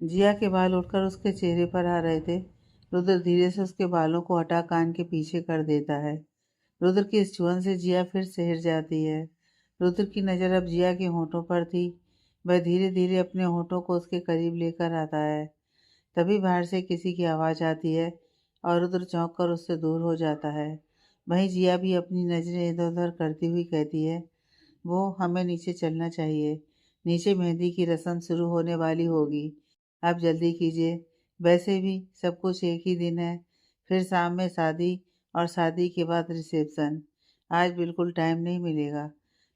जिया के बाल उठकर उसके चेहरे पर आ रहे थे। रुद्र धीरे से उसके बालों को हटा कान के पीछे कर देता है। रुद्र की इस छुअन से जिया फिर सिहर जाती है। रुद्र की नज़र अब जिया के होठों पर थी। वह धीरे धीरे अपने होठों को उसके करीब लेकर आता है। तभी बाहर से किसी की आवाज़ आती है और रुद्र चौंक कर उससे दूर हो जाता है। वहीं जिया भी अपनी नज़रें इधर उधर करती हुई कहती है, वो हमें नीचे चलना चाहिए। नीचे मेहंदी की रस्म शुरू होने वाली होगी। आप जल्दी कीजिए। वैसे भी सब कुछ एक ही दिन है। फिर शाम में शादी और शादी के बाद रिसेप्शन। आज बिल्कुल टाइम नहीं मिलेगा।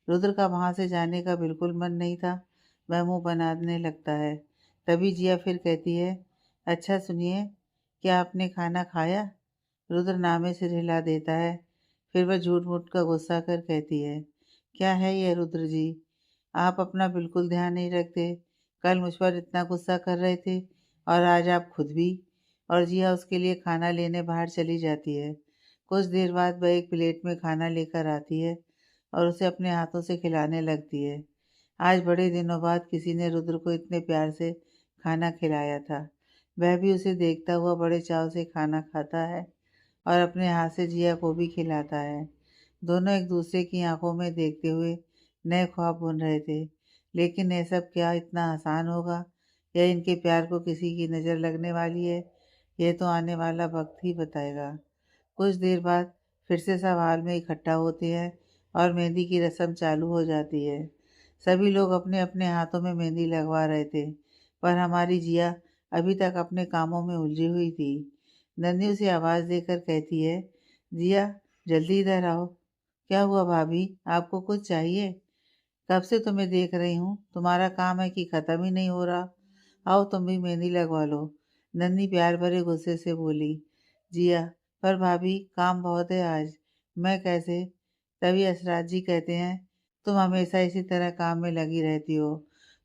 रुद्र का वहाँ से जाने का बिल्कुल मन नहीं था। वह मुँह बनाने लगता है। तभी जिया फिर कहती है, अच्छा सुनिए, क्या आपने खाना खाया? रुद्र नामे सिर हिला देता है। फिर वह झूठ मूठ का गुस्सा कर कहती है, क्या है ये रुद्र जी, आप अपना बिल्कुल ध्यान नहीं रखते। कल मुझ पर इतना गुस्सा कर रहे थे और आज आप खुद भी। और जिया उसके लिए खाना लेने बाहर चली जाती है। कुछ देर बाद वह एक प्लेट में खाना लेकर आती है और उसे अपने हाथों से खिलाने लगती है। आज बड़े दिनों बाद किसी ने रुद्र को इतने प्यार से खाना खिलाया था। वह भी उसे देखता हुआ बड़े चाव से खाना खाता है और अपने हाथ से जिया को भी खिलाता है। दोनों एक दूसरे की आंखों में देखते हुए नए ख्वाब बुन रहे थे। लेकिन ये सब क्या इतना आसान होगा, या इनके प्यार को किसी की नज़र लगने वाली है? यह तो आने वाला वक्त ही बताएगा। कुछ देर बाद फिर से सब हाल में इकट्ठा होते हैं और मेहंदी की रस्म चालू हो जाती है। सभी लोग अपने अपने हाथों में मेहंदी लगवा रहे थे, पर हमारी जिया अभी तक अपने कामों में उलझी हुई थी। नन्ही उसे आवाज़ देकर कहती है, जिया जल्दी इधर आओ। क्या हुआ भाभी, आपको कुछ चाहिए? कब से तुम्हें देख रही हूँ, तुम्हारा काम है कि ख़त्म ही नहीं हो रहा। आओ तुम भी मेहंदी लगवा लो। नन्ही प्यार भरे गुस्से से बोली। जिया, पर भाभी काम बहुत है आज, मैं कैसे? तभी असराज जी कहते हैं, तुम हमेशा इसी तरह काम में लगी रहती हो।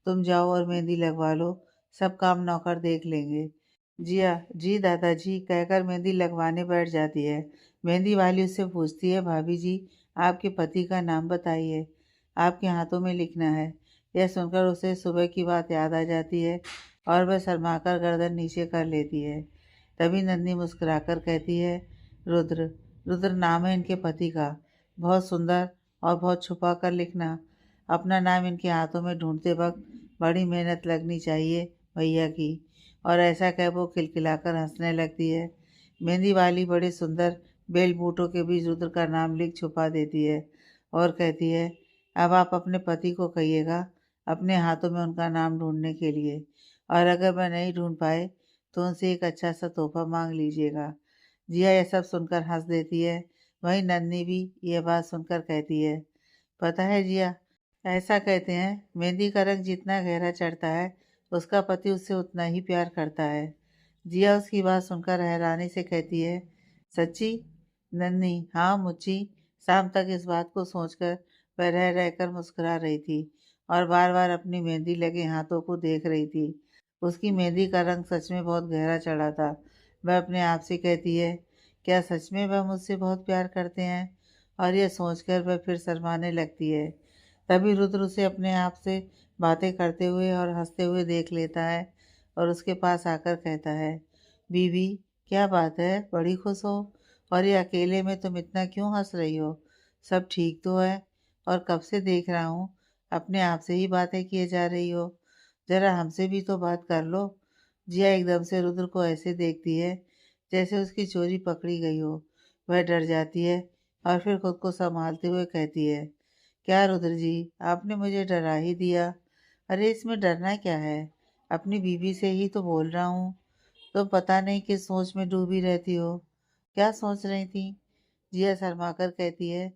तुम जाओ और मेहंदी लगवा लो, सब काम नौकर देख लेंगे। जिया, जी दादाजी कहकर मेहंदी लगवाने बैठ जाती है। मेहंदी वाली उससे पूछती है, भाभी जी आपके पति का नाम बताइए, आपके हाथों में लिखना है। यह सुनकर उसे सुबह की बात याद आ जाती है और वह शर्माकर गर्दन नीचे कर लेती है। तभी नन्ही मुस्कुराकर कहती है, रुद्र। रुद्र नाम है इनके पति का। बहुत सुंदर और बहुत छुपा कर लिखना। अपना नाम इनके हाथों में ढूंढते वक्त बड़ी मेहनत लगनी चाहिए भैया की। और ऐसा कह वो खिलखिलाकर हंसने लगती है। मेहंदी वाली बड़े सुंदर बेल बूटों के बीच रुद्र का नाम लिख छुपा देती है और कहती है, अब आप अपने पति को कहिएगा अपने हाथों में उनका नाम ढूंढने के लिए, और अगर वह नहीं ढूंढ पाए तो उनसे एक अच्छा सा तोहफा मांग लीजिएगा। जिया यह सब सुनकर हंस देती है। वहीं नन्ही भी यह बात सुनकर कहती है, पता है जिया, ऐसा कहते हैं मेहंदी का रंग जितना गहरा चढ़ता है उसका पति उससे उतना ही प्यार करता है। जिया उसकी बात सुनकर हैरानी से कहती है, सच्ची? नन्ही, हाँ मुच्ची। शाम तक इस बात को सोचकर वह रह रहकर मुस्कुरा रही थी और बार बार अपनी मेहंदी लगे हाथों को देख रही थी। उसकी मेहंदी का रंग सच में बहुत गहरा चढ़ा था। वह अपने आप से कहती है, क्या सच में वह मुझसे बहुत प्यार करते हैं? और यह सोचकर वह फिर शर्माने लगती है। तभी रुद्र उसे अपने आप से बातें करते हुए और हंसते हुए देख लेता है और उसके पास आकर कहता है, बीवी क्या बात है, बड़ी खुश हो? और ये अकेले में तुम इतना क्यों हंस रही हो? सब ठीक तो है? और कब से देख रहा हूँ अपने आप से ही बातें किए जा रही हो। जरा हमसे भी तो बात कर लो। जिया एकदम से रुद्र को ऐसे देखती है जैसे उसकी चोरी पकड़ी गई हो। वह डर जाती है और फिर खुद को संभालते हुए कहती है, क्या रुद्र जी, आपने मुझे डरा ही दिया। अरे इसमें डरना क्या है, अपनी बीवी से ही तो बोल रहा हूँ। तुम पता नहीं किस सोच में डूबी रहती हो। क्या सोच रही थी? जिया शर्माकर कहती है,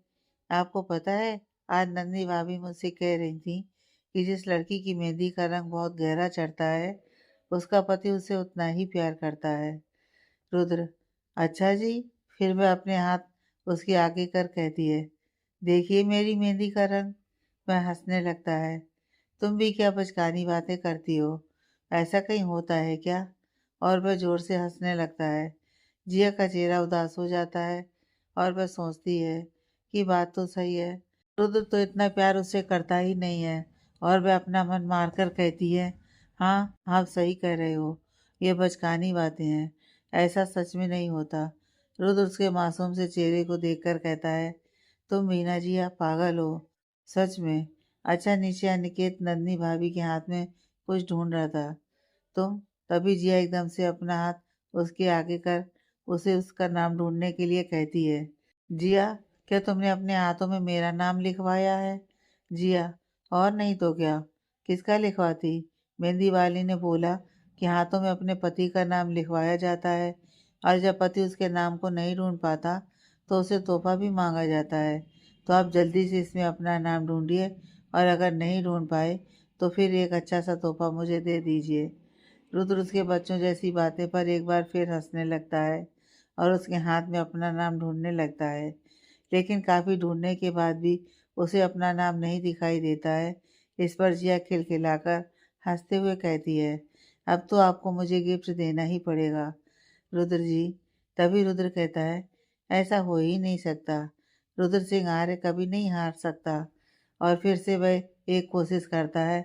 आपको पता है आज नंदी भाभी मुझसे कह रही थी कि जिस लड़की की मेहंदी का रंग बहुत गहरा चढ़ता है उसका पति उसे उतना ही प्यार करता है। रुद्र, अच्छा जी। फिर वह अपने हाथ उसके आगे कर कहती है, देखिए मेरी मेहंदी का रंग। वह हंसने लगता है। तुम भी क्या बचकानी बातें करती हो, ऐसा कहीं होता है क्या? और वह जोर से हंसने लगता है। जिया का चेहरा उदास हो जाता है और वह सोचती है कि बात तो सही है, रुद्र तो इतना प्यार उससे करता ही नहीं है। और वह अपना मन मारकर कहती है, हाँ, आप सही कह रहे हो। ये बचकानी बातें हैं। ऐसा सच में नहीं होता। रुद्र उसके मासूम से चेहरे को देखकर कहता है, तुम मीना जी आप पागल हो। सच में। अच्छा नीचे अनिकेत नंदनी भाभी के हाथ में कुछ ढूंढ रहा था। तुम तभी जिया एकदम से अपना हाथ उसके आगे कर उसे उसका नाम ढूंढने के लिए कहती है। जिया, क्या तुमने अपने हाथों में मेरा नाम लिखवाया है? जिया, और नहीं तो क्या, किसका लिखवाती? मेहंदी वाली ने बोला कि हाथों में अपने पति का नाम लिखवाया जाता है और जब पति उसके नाम को नहीं ढूंढ पाता तो उसे तोहफा भी मांगा जाता है। तो आप जल्दी से इसमें अपना नाम ढूंढिए और अगर नहीं ढूंढ पाए तो फिर एक अच्छा सा तोहफा मुझे दे दीजिए। रुद्र उसके बच्चों जैसी बातें पर एक बार फिर हंसने लगता है और उसके हाथ में अपना नाम ढूंढने लगता है। लेकिन काफ़ी ढूंढने के बाद भी उसे अपना नाम नहीं दिखाई देता है। इस पर जिया खिलखिलाकर हंसते हुए कहती है, अब तो आपको मुझे गिफ्ट देना ही पड़ेगा रुद्र जी। तभी रुद्र कहता है, ऐसा हो ही नहीं सकता। रुद्र सिंह आर्य कभी नहीं हार सकता। और फिर से वह एक कोशिश करता है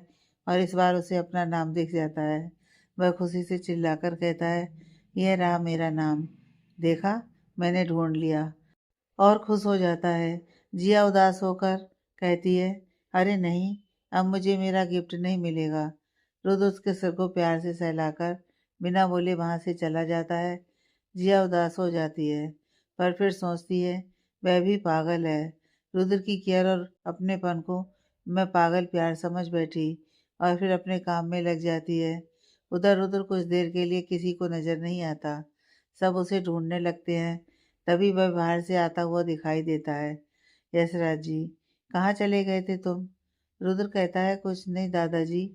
और इस बार उसे अपना नाम दिख जाता है। वह खुशी से चिल्लाकर कहता है, यह रहा मेरा नाम, देखा, मैंने ढूंढ लिया। और खुश हो जाता है। जिया उदास होकर कहती है, अरे नहीं, अब मुझे मेरा गिफ्ट नहीं मिलेगा। रुद्र उसके सिर को प्यार से सहलाकर बिना बोले वहाँ से चला जाता है। जिया उदास हो जाती है पर फिर सोचती है, वह भी पागल है। रुद्र की केयर और अपनेपन को मैं पागल प्यार समझ बैठी और फिर अपने काम में लग जाती है। उधर रुद्र कुछ देर के लिए किसी को नज़र नहीं आता। सब उसे ढूंढने लगते हैं। तभी वह बाहर से आता हुआ दिखाई देता है। यशराज जी, कहाँ चले गए थे तुम? रुद्र कहता है, कुछ नहीं दादाजी,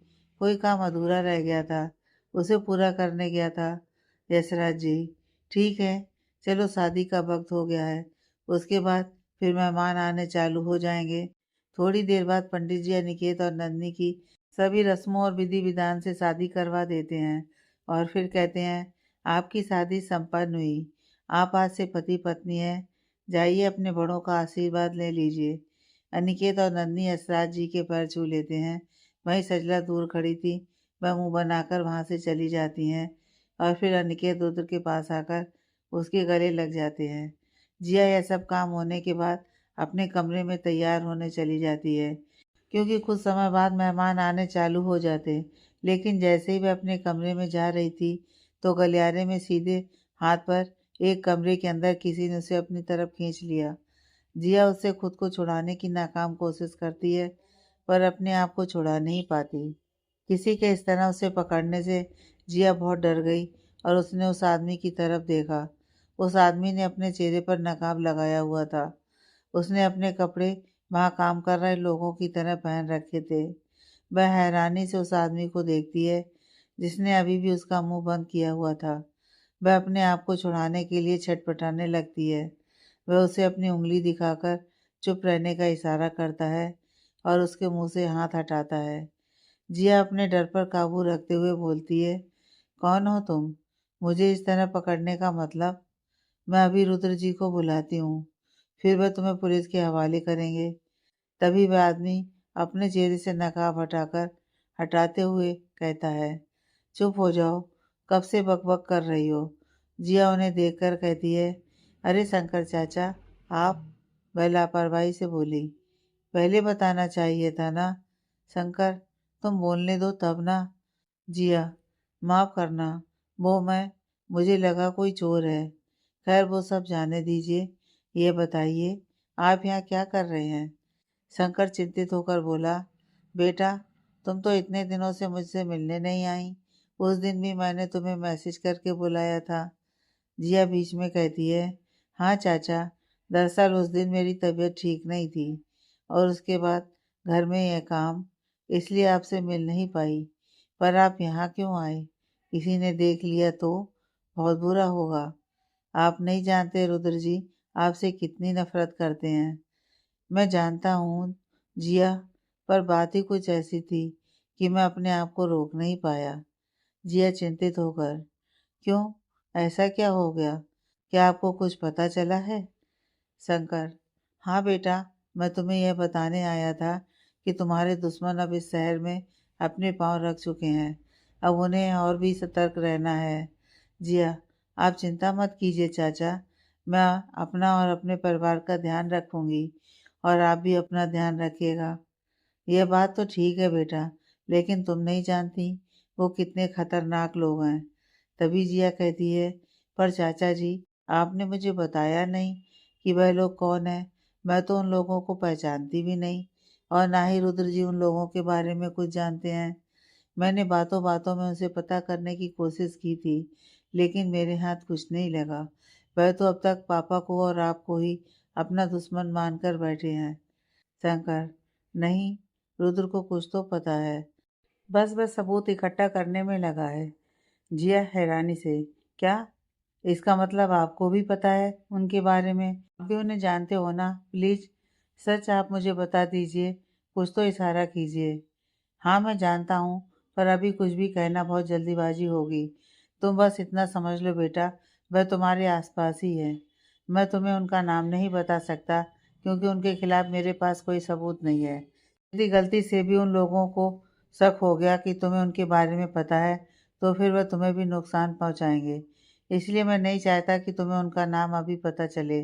कोई काम अधूरा रह गया था, उसे पूरा करने गया था। यशराज जी, ठीक है, चलो शादी का वक्त हो गया है, उसके बाद फिर मेहमान आने चालू हो जाएंगे। थोड़ी देर बाद पंडित जी अनिकेत और नंदनी की सभी रस्मों और विधि विधान से शादी करवा देते हैं और फिर कहते हैं, आपकी शादी संपन्न हुई। आप आज से पति पत्नी हैं। जाइए अपने बड़ों का आशीर्वाद ले लीजिए। अनिकेत और नंदनी यशराज जी के पैर छू लेते हैं। वहीं सजला दूर खड़ी थी, वह मुंह बनाकर वहां से चली जाती हैं और फिर अनिकेत रुद्र के पास आकर उसके गले लग जाते हैं। जिया यह सब काम होने के बाद अपने कमरे में तैयार होने चली जाती है क्योंकि कुछ समय बाद मेहमान आने चालू हो जाते। लेकिन जैसे ही वह अपने कमरे में जा रही थी तो गलियारे में सीधे हाथ पर एक कमरे के अंदर किसी ने उसे अपनी तरफ खींच लिया। जिया उससे खुद को छुड़ाने की नाकाम कोशिश करती है पर अपने आप को छुड़ा नहीं पाती। किसी के इस तरह उसे पकड़ने से जिया बहुत डर गई और उसने उस आदमी की तरफ देखा। उस आदमी ने अपने चेहरे पर नकाब लगाया हुआ था। उसने अपने कपड़े वहाँ काम कर रहे लोगों की तरह पहन रखे थे। वह हैरानी से उस आदमी को देखती है जिसने अभी भी उसका मुंह बंद किया हुआ था। वह अपने आप को छुड़ाने के लिए छटपटाने लगती है। वह उसे अपनी उंगली दिखाकर चुप रहने का इशारा करता है और उसके मुंह से हाथ हटाता है। जिया अपने डर पर काबू रखते हुए बोलती है, कौन हो तुम? मुझे इस तरह पकड़ने का मतलब? मैं अभी रुद्र जी को बुलाती हूँ, फिर वह तुम्हें पुलिस के हवाले करेंगे। तभी वह आदमी अपने चेहरे से नकाब हटाते हुए कहता है, चुप हो जाओ, कब से बकबक कर रही हो? जिया उन्हें देखकर कहती है, अरे शंकर चाचा, आप? वह लापरवाही से बोली, पहले बताना चाहिए था ना। शंकर, तुम बोलने दो तब ना। जिया, माफ करना, वो मैं, मुझे लगा कोई चोर है। खैर वो सब जाने दीजिए। ये बताइए, आप यहाँ क्या कर रहे हैं? शंकर चिंतित होकर बोला, बेटा, तुम तो इतने दिनों से मुझसे मिलने नहीं आई। उस दिन भी मैंने तुम्हें मैसेज करके बुलाया था। जिया बीच में कहती है, हाँ चाचा, दरअसल उस दिन मेरी तबीयत ठीक नहीं थी और उसके बाद घर में यह काम, इसलिए आपसे मिल नहीं पाई। पर आप यहाँ क्यों आए? किसी ने देख लिया तो बहुत बुरा होगा। आप नहीं जानते रुद्र जी आपसे कितनी नफरत करते हैं। मैं जानता हूँ जिया, पर बात ही कुछ ऐसी थी कि मैं अपने आप को रोक नहीं पाया। जिया चिंतित होकर, क्यों, ऐसा क्या हो गया? क्या आपको कुछ पता चला है? शंकर, हाँ बेटा, मैं तुम्हें यह बताने आया था कि तुम्हारे दुश्मन अब इस शहर में अपने पांव रख चुके हैं। अब उन्हें और भी सतर्क रहना है। जिया, आप चिंता मत कीजिए चाचा, मैं अपना और अपने परिवार का ध्यान रखूंगी और आप भी अपना ध्यान रखिएगा। यह बात तो ठीक है बेटा, लेकिन तुम नहीं जानती वो कितने खतरनाक लोग हैं। तभी जिया कहती है, पर चाचा जी, आपने मुझे बताया नहीं कि वह लोग कौन है। मैं तो उन लोगों को पहचानती भी नहीं और ना ही रुद्र जी उन लोगों के बारे में कुछ जानते हैं। मैंने बातों बातों में उनसे पता करने की कोशिश की थी, लेकिन मेरे हाथ कुछ नहीं लगा। वह तो अब तक पापा को और आपको ही अपना दुश्मन मानकर बैठे हैं। शंकर, नहीं, रुद्र को कुछ तो पता है, बस बस सबूत इकट्ठा करने में लगा है। जिया हैरानी से, क्या? इसका मतलब आपको भी पता है उनके बारे में? आप भी उन्हें जानते हो ना? प्लीज सच आप मुझे बता दीजिए, कुछ तो इशारा कीजिए। हाँ, मैं जानता हूँ, पर अभी कुछ भी कहना बहुत जल्दीबाजी होगी। तुम बस इतना समझ लो बेटा, वह तुम्हारे आसपास ही है। मैं तुम्हें उनका नाम नहीं बता सकता, क्योंकि उनके खिलाफ मेरे पास कोई सबूत नहीं है। यदि गलती से भी उन लोगों को शक हो गया कि तुम्हें उनके बारे में पता है, तो फिर वह तुम्हें भी नुकसान पहुँचाएंगे। इसलिए मैं नहीं चाहता कि तुम्हें उनका नाम अभी पता चले।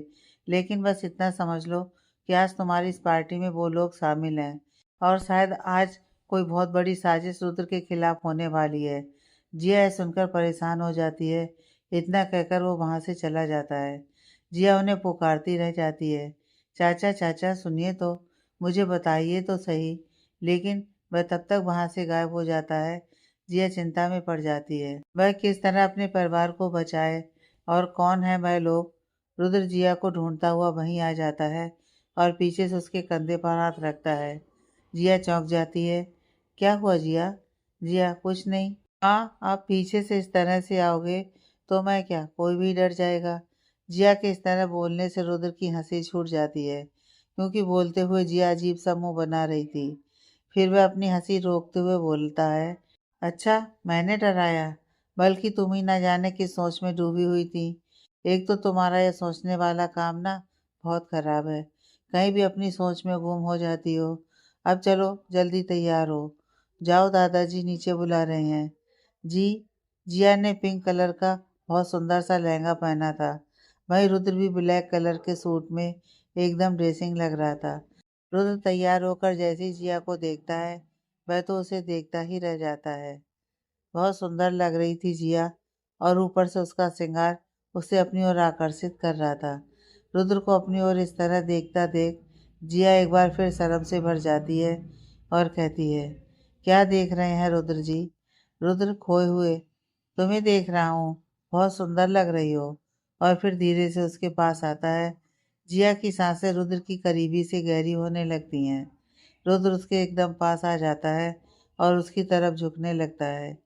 लेकिन बस इतना समझ लो कि आज तुम्हारी इस पार्टी में वो लोग शामिल हैं, और शायद आज कोई बहुत बड़ी साजिश रुद्र के खिलाफ होने वाली है। जिया यह सुनकर परेशान हो जाती है। इतना कहकर वो वहाँ से चला जाता है। जिया उन्हें पुकारती रह जाती है, चाचा चाचा सुनिए तो, मुझे बताइए तो सही। लेकिन वह तब तक वहाँ से गायब हो जाता है। जिया चिंता में पड़ जाती है, वह किस तरह अपने परिवार को बचाए और कौन है वह लोग। रुद्र जिया को ढूंढता हुआ वहीं आ जाता है और पीछे से उसके कंधे पर हाथ रखता है। जिया चौंक जाती है। क्या हुआ जिया? जिया, कुछ नहीं। हाँ, आप पीछे से इस तरह से आओगे तो मैं क्या, कोई भी डर जाएगा। जिया के इस तरह बोलने से रुद्र की हंसी छूट जाती है, क्योंकि बोलते हुए जिया अजीब सा मुंह बना रही थी। फिर वह अपनी हंसी रोकते हुए बोलता है, अच्छा, मैंने डराया? बल्कि तुम ही ना जाने किस सोच में डूबी हुई थी। एक तो तुम्हारा यह सोचने वाला काम ना बहुत खराब है, कहीं भी अपनी सोच में गुम हो जाती हो। अब चलो जल्दी तैयार हो, जाओ दादाजी नीचे बुला रहे हैं। जी। जिया ने पिंक कलर का बहुत सुंदर सा लहंगा पहना था, वहीं रुद्र भी ब्लैक कलर के सूट में एकदम ड्रेसिंग लग रहा था। रुद्र तैयार होकर जैसे ही जिया को देखता है, वह तो उसे देखता ही रह जाता है। बहुत सुंदर लग रही थी जिया, और ऊपर से उसका श्रृंगार उसे अपनी ओर आकर्षित कर रहा था। रुद्र को अपनी ओर इस तरह देखता देख जिया एक बार फिर शर्म से भर जाती है और कहती है, क्या देख रहे हैं रुद्र जी? रुद्र खोए हुए, तुम्हें देख रहा हूँ, बहुत सुंदर लग रही हो। और फिर धीरे से उसके पास आता है। जिया की सांसें रुद्र की करीबी से गहरी होने लगती हैं। रुद्र उसके एकदम पास आ जाता है और उसकी तरफ झुकने लगता है।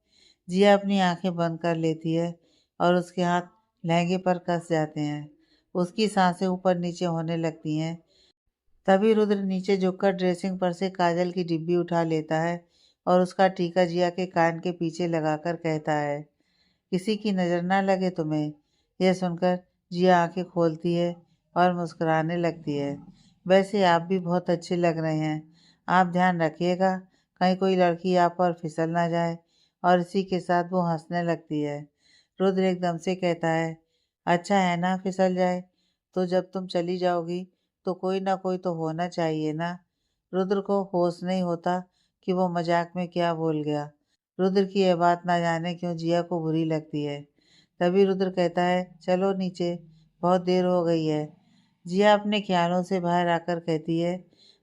जिया अपनी आंखें बंद कर लेती है और उसके हाथ लहंगे पर कस जाते हैं। उसकी सांसें ऊपर नीचे होने लगती हैं। तभी रुद्र नीचे झुककर ड्रेसिंग पर से काजल की डिब्बी उठा लेता है और उसका टीका जिया के कान के पीछे लगाकर कहता है, किसी की नज़र ना लगे तुम्हें। यह सुनकर जिया आंखें खोलती है और मुस्कुराने लगती है। वैसे आप भी बहुत अच्छे लग रहे हैं, आप ध्यान रखिएगा, कहीं कोई लड़की आप पर फिसल ना जाए। और इसी के साथ वो हंसने लगती है। रुद्र एकदम से कहता है, अच्छा है ना फिसल जाए, तो जब तुम चली जाओगी तो कोई ना कोई तो होना चाहिए ना। रुद्र को होश नहीं होता कि वो मजाक में क्या बोल गया। रुद्र की यह बात ना जाने क्यों जिया को बुरी लगती है। तभी रुद्र कहता है, चलो नीचे, बहुत देर हो गई है। जिया अपने ख्यालों से बाहर आकर कहती है,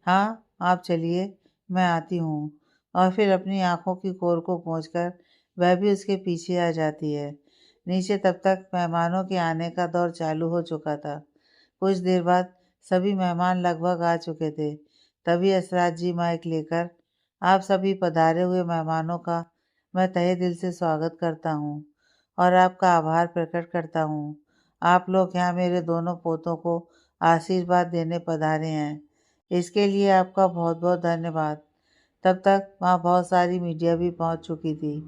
हाँ आप चलिए, मैं आती हूँ। और फिर अपनी आंखों की कोर को पोंछकर वह भी उसके पीछे आ जाती है। नीचे तब तक मेहमानों के आने का दौर चालू हो चुका था। कुछ देर बाद सभी मेहमान लगभग आ चुके थे। तभी असराज जी माइक लेकर, आप सभी पधारे हुए मेहमानों का मैं तहे दिल से स्वागत करता हूँ और आपका आभार प्रकट करता हूँ। आप लोग यहाँ मेरे दोनों पोतों को आशीर्वाद देने पधारे हैं, इसके लिए आपका बहुत बहुत धन्यवाद। तब तक वहाँ बहुत सारी मीडिया भी पहुँच चुकी थी।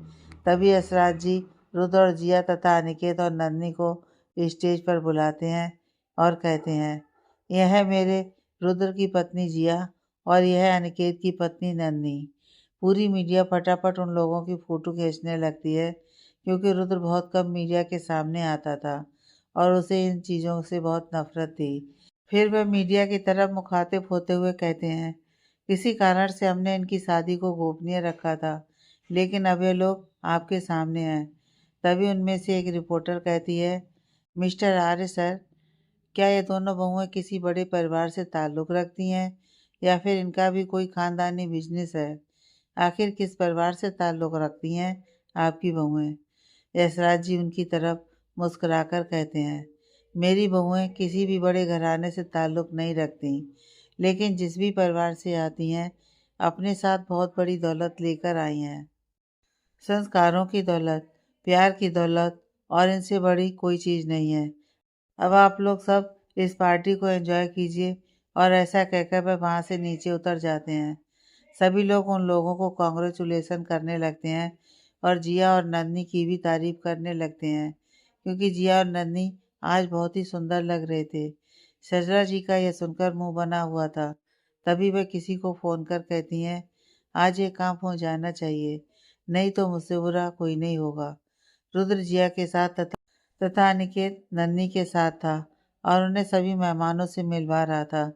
तभी असराज जी रुद्र और जिया तथा अनिकेत और नंदनी को स्टेज पर बुलाते हैं और कहते हैं, यह है मेरे रुद्र की पत्नी जिया और यह है अनिकेत की पत्नी नंदनी। पूरी मीडिया फटाफट उन लोगों की फ़ोटो खींचने लगती है क्योंकि रुद्र बहुत कम मीडिया के सामने आता था और उसे इन चीज़ों से बहुत नफ़रत थी। फिर वह मीडिया की तरफ मुखातिब होते हुए कहते हैं, किसी कारण से हमने इनकी शादी को गोपनीय रखा था, लेकिन अब ये लोग आपके सामने हैं। तभी उनमें से एक रिपोर्टर कहती है, मिस्टर आर्य सर, क्या ये दोनों बहुएं किसी बड़े परिवार से ताल्लुक़ रखती हैं या फिर इनका भी कोई ख़ानदानी बिजनेस है? आखिर किस परिवार से ताल्लुक़ रखती हैं आपकी बहुएं? यशराज जी उनकी तरफ मुस्कुराकर कहते हैं, मेरी बहुएं किसी भी बड़े घराने से ताल्लुक़ नहीं रखती, लेकिन जिस भी परिवार से आती हैं अपने साथ बहुत बड़ी दौलत लेकर आई हैं। संस्कारों की दौलत, प्यार की दौलत, और इनसे बड़ी कोई चीज़ नहीं है। अब आप लोग सब इस पार्टी को एंजॉय कीजिए। और ऐसा कहकर वह वहाँ से नीचे उतर जाते हैं। सभी लोग उन लोगों को कॉन्ग्रेचुलेसन करने लगते हैं और जिया और नंदनी की भी तारीफ करने लगते हैं क्योंकि जिया और नंदनी आज बहुत ही सुंदर लग रहे थे। सजरा जी का यह सुनकर मुंह बना हुआ था। तभी वह किसी को फ़ोन कर कहती हैं, आज ये काम हो जाना चाहिए, नहीं तो मुझसे बुरा कोई नहीं होगा। रुद्र जिया के साथ तथा अनिकेत नन्ही के साथ था और उन्हें सभी मेहमानों से मिलवा रहा था।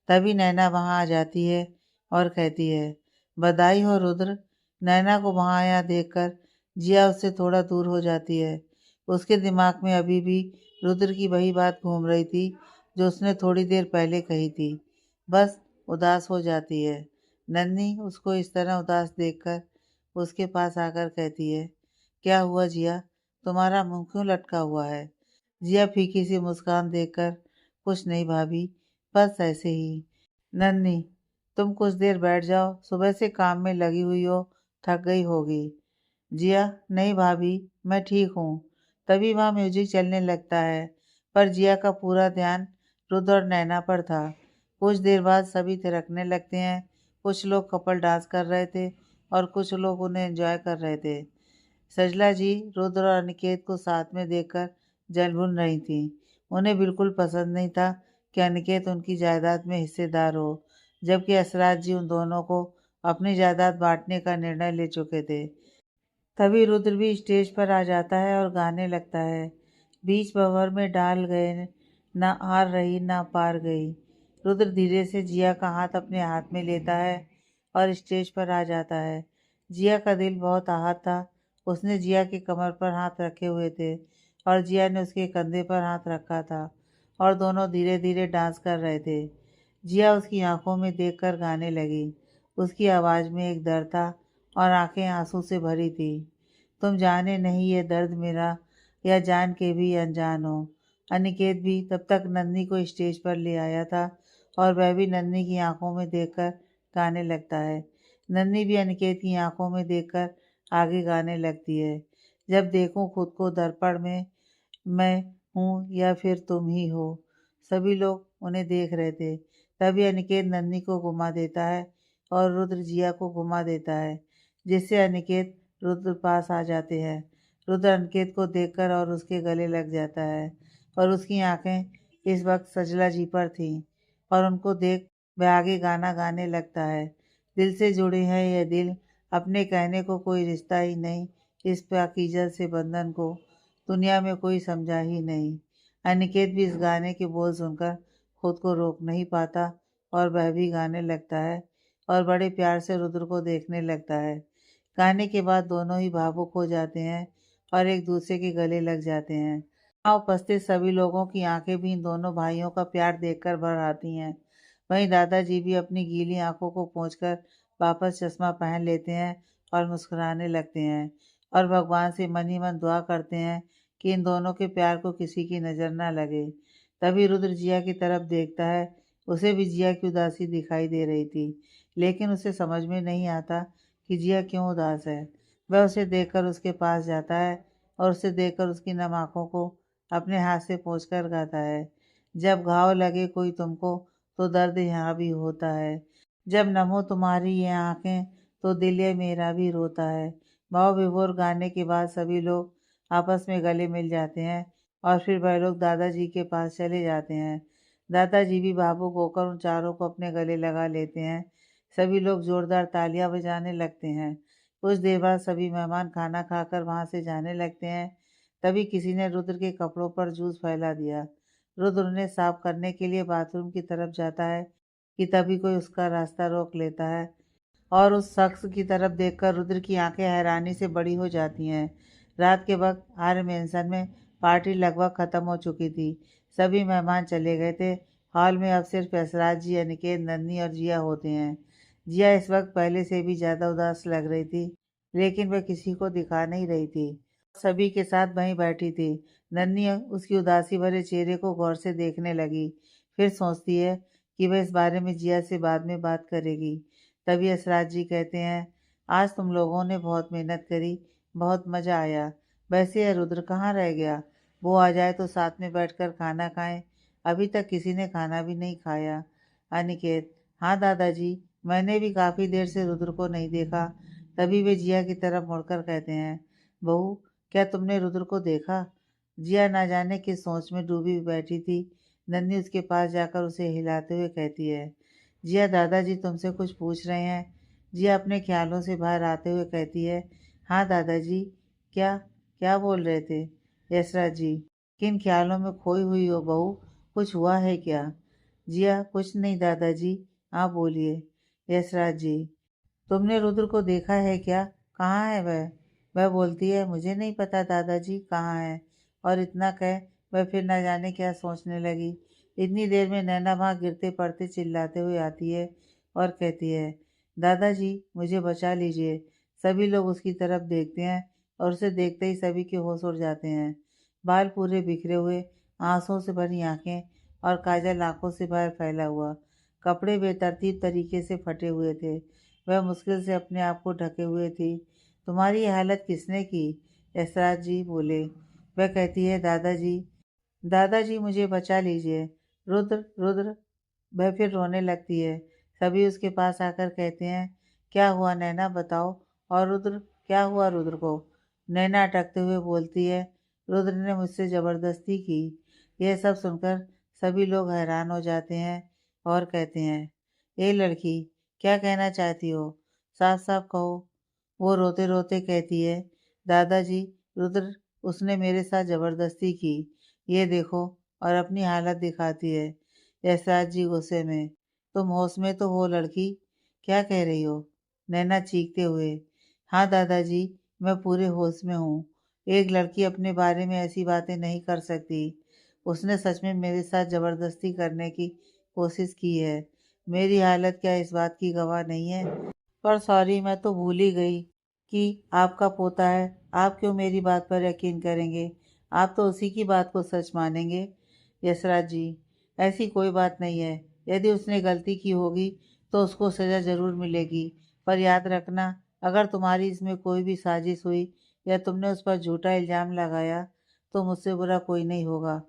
तभी नैना वहाँ आ जाती है और कहती है, बधाई हो रुद्र। नैना को वहाँ आया देखकर जिया उससे थोड़ा दूर हो जाती है। उसके दिमाग में अभी भी रुद्र की वही बात घूम रही थी जो उसने थोड़ी देर पहले कही थी। बस उदास हो जाती है। नन्ही उसको इस तरह उदास देखकर उसके पास आकर कहती है, क्या हुआ जिया, तुम्हारा मुंह क्यों लटका हुआ है? जिया फीकी सी मुस्कान देकर, कुछ नहीं भाभी, बस ऐसे ही। नन्ही, तुम कुछ देर बैठ जाओ, सुबह से काम में लगी हुई हो, थक गई होगी। जिया, नहीं भाभी, मैं ठीक हूँ। तभी वहाँ म्यूजिक चलने लगता है, पर जिया का पूरा ध्यान रुद्र और नैना पर था। कुछ देर बाद सभी थिरकने लगते हैं। कुछ लोग कपल डांस कर रहे थे और कुछ लोग उन्हें एंजॉय कर रहे थे। सजला जी रुद्र और अनिकेत को साथ में देखकर जल भुन रही थीं। उन्हें बिल्कुल पसंद नहीं था कि अनिकेत उनकी जायदाद में हिस्सेदार हो, जबकि असराज जी उन दोनों को अपनी जायदाद बांटने का निर्णय ले चुके थे। तभी रुद्र भी स्टेज पर आ जाता है और गाने लगता है, बीच भंवर में डाल गए, न हार रही न पार गई। रुद्र धीरे से जिया का हाथ अपने हाथ में लेता है और स्टेज पर आ जाता है। जिया का दिल बहुत आहत था। उसने जिया की कमर पर हाथ रखे हुए थे और जिया ने उसके कंधे पर हाथ रखा था और दोनों धीरे धीरे डांस कर रहे थे। जिया उसकी आंखों में देखकर गाने लगी। उसकी आवाज़ में एक दर्द था और आंखें आंसू से भरी थी। तुम जाने नहीं ये दर्द मेरा, या जान के भी अनजान हो। अनिकेत भी तब तक नन्ही को स्टेज पर ले आया था और वह भी नन्ही की आंखों में देखकर गाने लगता है। नन्ही भी अनिकेत की आंखों में देखकर आगे गाने लगती है, जब देखूं खुद को दर्पण में, मैं हूँ या फिर तुम ही हो। सभी लोग उन्हें देख रहे थे। तभी अनिकेत नन्ही को घुमा देता है और रुद्र जिया को घुमा देता है, जिससे अनिकेत रुद्र पास आ जाते हैं। रुद्र अनिकेत को देखकर और उसके गले लग जाता है और उसकी आंखें इस वक्त सजला जी पर थीं और उनको देख वह आगे गाना गाने लगता है, दिल से जुड़े हैं ये दिल, अपने कहने को कोई रिश्ता ही नहीं, इस पाकीज़ा से बंधन को दुनिया में कोई समझा ही नहीं। अनिकेत भी इस गाने के बोल सुनकर खुद को रोक नहीं पाता और वह भी गाने लगता है और बड़े प्यार से रुद्र को देखने लगता है। गाने के बाद दोनों ही भावुक हो जाते हैं और एक दूसरे के गले लग जाते हैं। वहाँ उपस्थित सभी लोगों की आंखें भी इन दोनों भाइयों का प्यार देखकर भर आती हैं। वहीं दादाजी भी अपनी गीली आंखों को पोंछकर वापस चश्मा पहन लेते हैं और मुस्कुराने लगते हैं और भगवान से मन ही मन दुआ करते हैं कि इन दोनों के प्यार को किसी की नज़र न लगे। तभी रुद्र जिया की तरफ देखता है। उसे भी जिया की उदासी दिखाई दे रही थी, लेकिन उसे समझ में नहीं आता कि जिया क्यों उदास है। वह उसे देखकर उसके पास जाता है और उसे देखकर उसकी नम आँखों को अपने हाथ से पोंछकर गाता है, जब घाव लगे कोई तुमको तो दर्द यहाँ भी होता है, जब नमो तुम्हारी ये आँखें तो दिल ये मेरा भी रोता है। भाव विभोर गाने के बाद सभी लोग आपस में गले मिल जाते हैं और फिर वह लोग दादाजी के पास चले जाते हैं। दादाजी भी भावुक होकर उन चारों को अपने गले लगा लेते हैं। सभी लोग जोरदार तालियां बजाने लगते हैं। कुछ देर बाद सभी मेहमान खाना खाकर वहां से जाने लगते हैं। तभी किसी ने रुद्र के कपड़ों पर जूस फैला दिया। रुद्र उन्हें साफ करने के लिए बाथरूम की तरफ जाता है कि तभी कोई उसका रास्ता रोक लेता है और उस शख्स की तरफ देखकर रुद्र की आंखें हैरानी से बड़ी हो जाती हैं। रात के वक्त आर्य मेंशन में पार्टी लगभग खत्म हो चुकी थी। सभी मेहमान चले गए थे। हॉल में अब सिर्फ यशराज जी, अनिकेत, नन्ही और जिया होते हैं। जिया इस वक्त पहले से भी ज्यादा उदास लग रही थी, लेकिन वह किसी को दिखा नहीं रही थी। सभी के साथ वहीं बैठी थी। नन्ही उसकी उदासी भरे चेहरे को गौर से देखने लगी। फिर सोचती है कि वह इस बारे में जिया से बाद में बात करेगी। तभी यशराज जी कहते हैं, आज तुम लोगों ने बहुत मेहनत करी, बहुत मज़ा आया। वैसे यह रुद्र कहाँ रह गया? वो आ जाए तो साथ में बैठकर खाना खाएं। अभी तक किसी ने खाना भी नहीं खाया। अनिकेत, हाँ दादाजी, मैंने भी काफ़ी देर से रुद्र को नहीं देखा। तभी वे जिया की तरफ मुड़कर कहते हैं, बहू, क्या तुमने रुद्र को देखा? जिया ना जाने किस सोच में डूबी बैठी थी। नन्ही उसके पास जाकर उसे हिलाते हुए कहती है, जिया, दादाजी तुमसे कुछ पूछ रहे हैं। जिया अपने ख्यालों से बाहर आते हुए कहती है, हाँ दादाजी। क्या क्या बोल रहे थे? यशराज जी, किन ख्यालों में खोई हुई हो बहू? कुछ हुआ है क्या? जिया, कुछ नहीं दादाजी, आप बोलिए। यशराज जी, तुमने रुद्र को देखा है क्या? कहाँ है वह? वह बोलती है, मुझे नहीं पता दादाजी कहाँ है। और इतना कह वह फिर न जाने क्या सोचने लगी। इतनी देर में नैना वहाँ गिरते पड़ते चिल्लाते हुए आती है और कहती है, दादाजी मुझे बचा लीजिए। सभी लोग उसकी तरफ देखते हैं और उसे देखते ही सभी के होश उड़ जाते हैं। बाल पूरे बिखरे हुए, आंसुओं से भरी आंखें और काजल आंखों से बाहर फैला हुआ। कपड़े बेतरतीब तरीके से फटे हुए थे। वह मुश्किल से अपने आप को ढके हुए थी। तुम्हारी ये हालत किसने की? यशराज जी बोले। वह कहती है, दादाजी, दादाजी मुझे बचा लीजिए। रुद्र, रुद्र। वह फिर रोने लगती है। सभी उसके पास आकर कहते हैं, क्या हुआ नैना, बताओ। और रुद्र, क्या हुआ रुद्र को? नैना अटकते हुए बोलती है, रुद्र ने मुझसे ज़बरदस्ती की। यह सब सुनकर सभी लोग हैरान हो जाते हैं और कहते हैं, ए लड़की, क्या कहना चाहती हो? साफ साफ कहो। वो रोते रोते कहती है, दादाजी, रुद्र, उसने मेरे साथ ज़बरदस्ती की। ये देखो। और अपनी हालत दिखाती है। यशराज जी गुस्से में, तुम होश में तो हो लड़की? क्या कह रही हो? नैना चीखते हुए, हाँ दादाजी, मैं पूरे होश में हूँ। एक लड़की अपने बारे में ऐसी बातें नहीं कर सकती। उसने सच में मेरे साथ ज़बरदस्ती करने की कोशिश की है। मेरी हालत क्या इस बात की गवाह नहीं है? पर सॉरी, मैं तो भूल ही गई कि आपका पोता है। आप क्यों मेरी बात पर यकीन करेंगे? आप तो उसी की बात को सच मानेंगे। यशराज जी, ऐसी कोई बात नहीं है। यदि उसने गलती की होगी तो उसको सज़ा ज़रूर मिलेगी। पर याद रखना, अगर तुम्हारी इसमें कोई भी साजिश हुई या तुमने उस पर झूठा इल्ज़ाम लगाया तो मुझसे बुरा कोई नहीं होगा।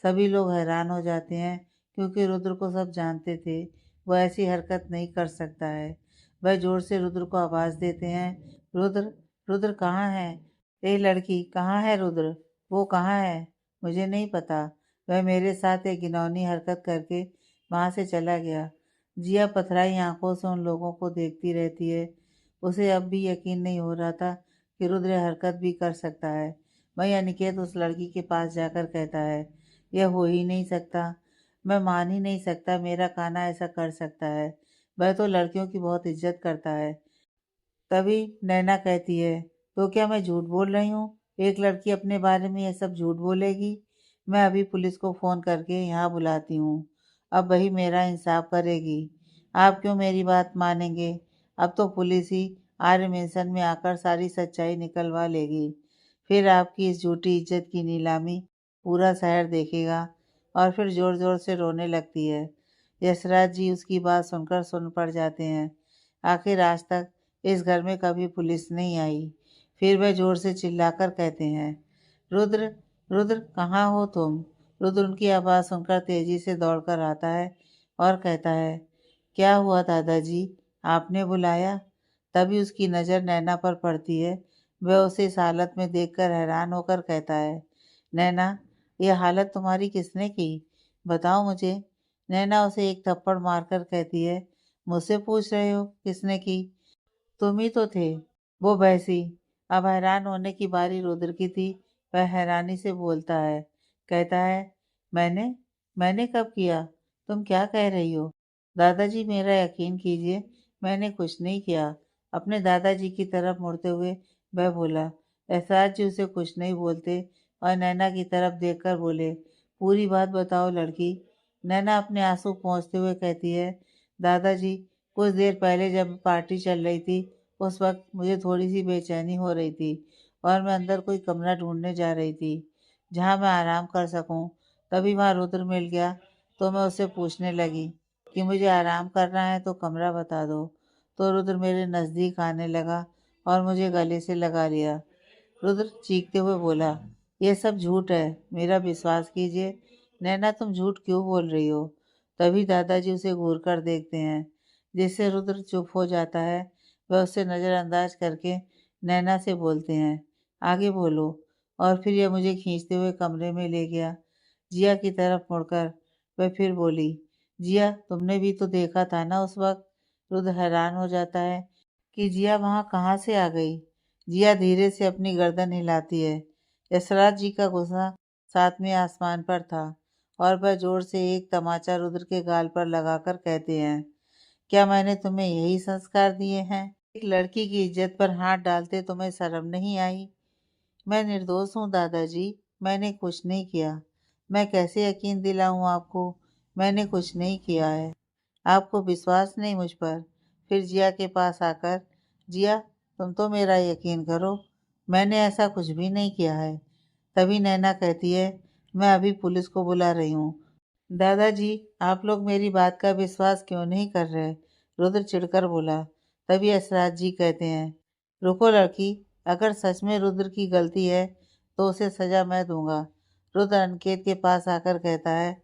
सभी लोग हैरान हो जाते हैं क्योंकि रुद्र को सब जानते थे। वह ऐसी हरकत नहीं कर सकता है। वह जोर से रुद्र को आवाज़ देते हैं, रुद्र, रुद्र कहाँ है? ए लड़की, कहाँ है रुद्र? वो कहाँ है? मुझे नहीं पता। वह मेरे साथ एक घिनौनी हरकत करके वहाँ से चला गया। जिया पथराई आंखों से उन लोगों को देखती रहती है। उसे अब भी यकीन नहीं हो रहा था कि रुद्र यह हरकत भी कर सकता है। वहीं अनिकेत उस लड़की के पास जाकर कहता है, यह हो ही नहीं सकता। मैं मान ही नहीं सकता मेरा कान्हा ऐसा कर सकता है। वह तो लड़कियों की बहुत इज्जत करता है। तभी नैना कहती है, तो क्या मैं झूठ बोल रही हूँ? एक लड़की अपने बारे में ये सब झूठ बोलेगी? मैं अभी पुलिस को फ़ोन करके यहाँ बुलाती हूँ। अब वही मेरा इंसाफ करेगी। आप क्यों मेरी बात मानेंगे? अब तो पुलिस ही आर्य मेंशन में आकर सारी सच्चाई निकलवा लेगी। फिर आपकी इस झूठी इज्जत की नीलामी पूरा शहर देखेगा। और फिर ज़ोर ज़ोर से रोने लगती है। यशराज जी उसकी बात सुनकर सुन पड़ जाते हैं। आखिर आज तक इस घर में कभी पुलिस नहीं आई। फिर वह जोर से चिल्लाकर कहते हैं, रुद्र, रुद्र कहाँ हो तुम? रुद्र उनकी आवाज़ सुनकर तेजी से दौड़कर आता है और कहता है, क्या हुआ दादाजी, आपने बुलाया? तभी उसकी नज़र नैना पर पड़ती है। वह उसे इस हालत में देखकर हैरान होकर कहता है, नैना, यह हालत तुम्हारी किसने की? बताओ मुझे। नैना उसे एक थप्पड़ मारकर कहती है, मुझसे पूछ रहे हो किसने की? तुम ही तो थे। वो भैंसी। अब हैरान होने की बारी रुद्र की थी। वह हैरानी से बोलता है, कहता है, मैंने मैंने कब किया? तुम क्या कह रही हो? दादाजी मेरा यकीन कीजिए, मैंने कुछ नहीं किया। अपने दादाजी की तरफ मुड़ते हुए वह बोला। एहसास जी उसे कुछ नहीं बोलते और नैना की तरफ देखकर बोले, पूरी बात बताओ लड़की। नैना अपने आंसू पोंछते हुए कहती है, दादाजी कुछ देर पहले जब पार्टी चल रही थी उस वक्त मुझे थोड़ी सी बेचैनी हो रही थी और मैं अंदर कोई कमरा ढूंढने जा रही थी जहां मैं आराम कर सकूं। तभी वहां रुद्र मिल गया तो मैं उससे पूछने लगी कि मुझे आराम करना है तो कमरा बता दो। तो रुद्र मेरे नज़दीक आने लगा और मुझे गले से लगा लिया। रुद्र चीखते हुए बोला, यह सब झूठ है, मेरा विश्वास कीजिए। नैना तुम झूठ क्यों बोल रही हो? तभी दादाजी उसे घूर कर देखते हैं, जिससे रुद्र चुप हो जाता है। वह उसे नज़रअंदाज करके नैना से बोलते हैं, आगे बोलो। और फिर यह मुझे खींचते हुए कमरे में ले गया। जिया की तरफ मुड़कर वह फिर बोली, जिया तुमने भी तो देखा था ना उस वक्त? रुद्र हैरान हो जाता है कि जिया वहाँ कहाँ से आ गई। जिया धीरे से अपनी गर्दन हिलाती है। यशराज जी का गुस्सा सातवें आसमान पर था और वह जोर से एक तमाचा रुद्र के गाल पर लगाकर कहते हैं, क्या मैंने तुम्हें यही संस्कार दिए हैं? एक लड़की की इज्जत पर हाथ डालते तुम्हें शर्म नहीं आई? मैं निर्दोष हूँ दादाजी, मैंने कुछ नहीं किया। मैं कैसे यकीन दिलाऊं आपको? मैंने कुछ नहीं किया है। आपको विश्वास नहीं मुझ पर? फिर जिया के पास आकर, जिया तुम तो मेरा यकीन करो, मैंने ऐसा कुछ भी नहीं किया है। तभी नैना कहती है, मैं अभी पुलिस को बुला रही हूँ। दादाजी आप लोग मेरी बात का विश्वास क्यों नहीं कर रहे? रुद्र चिढ़कर बोला। तभी यशराज जी कहते हैं, रुको लड़की, अगर सच में रुद्र की गलती है तो उसे सजा मैं दूंगा। रुद्र अनिकेत के पास आकर कहता है,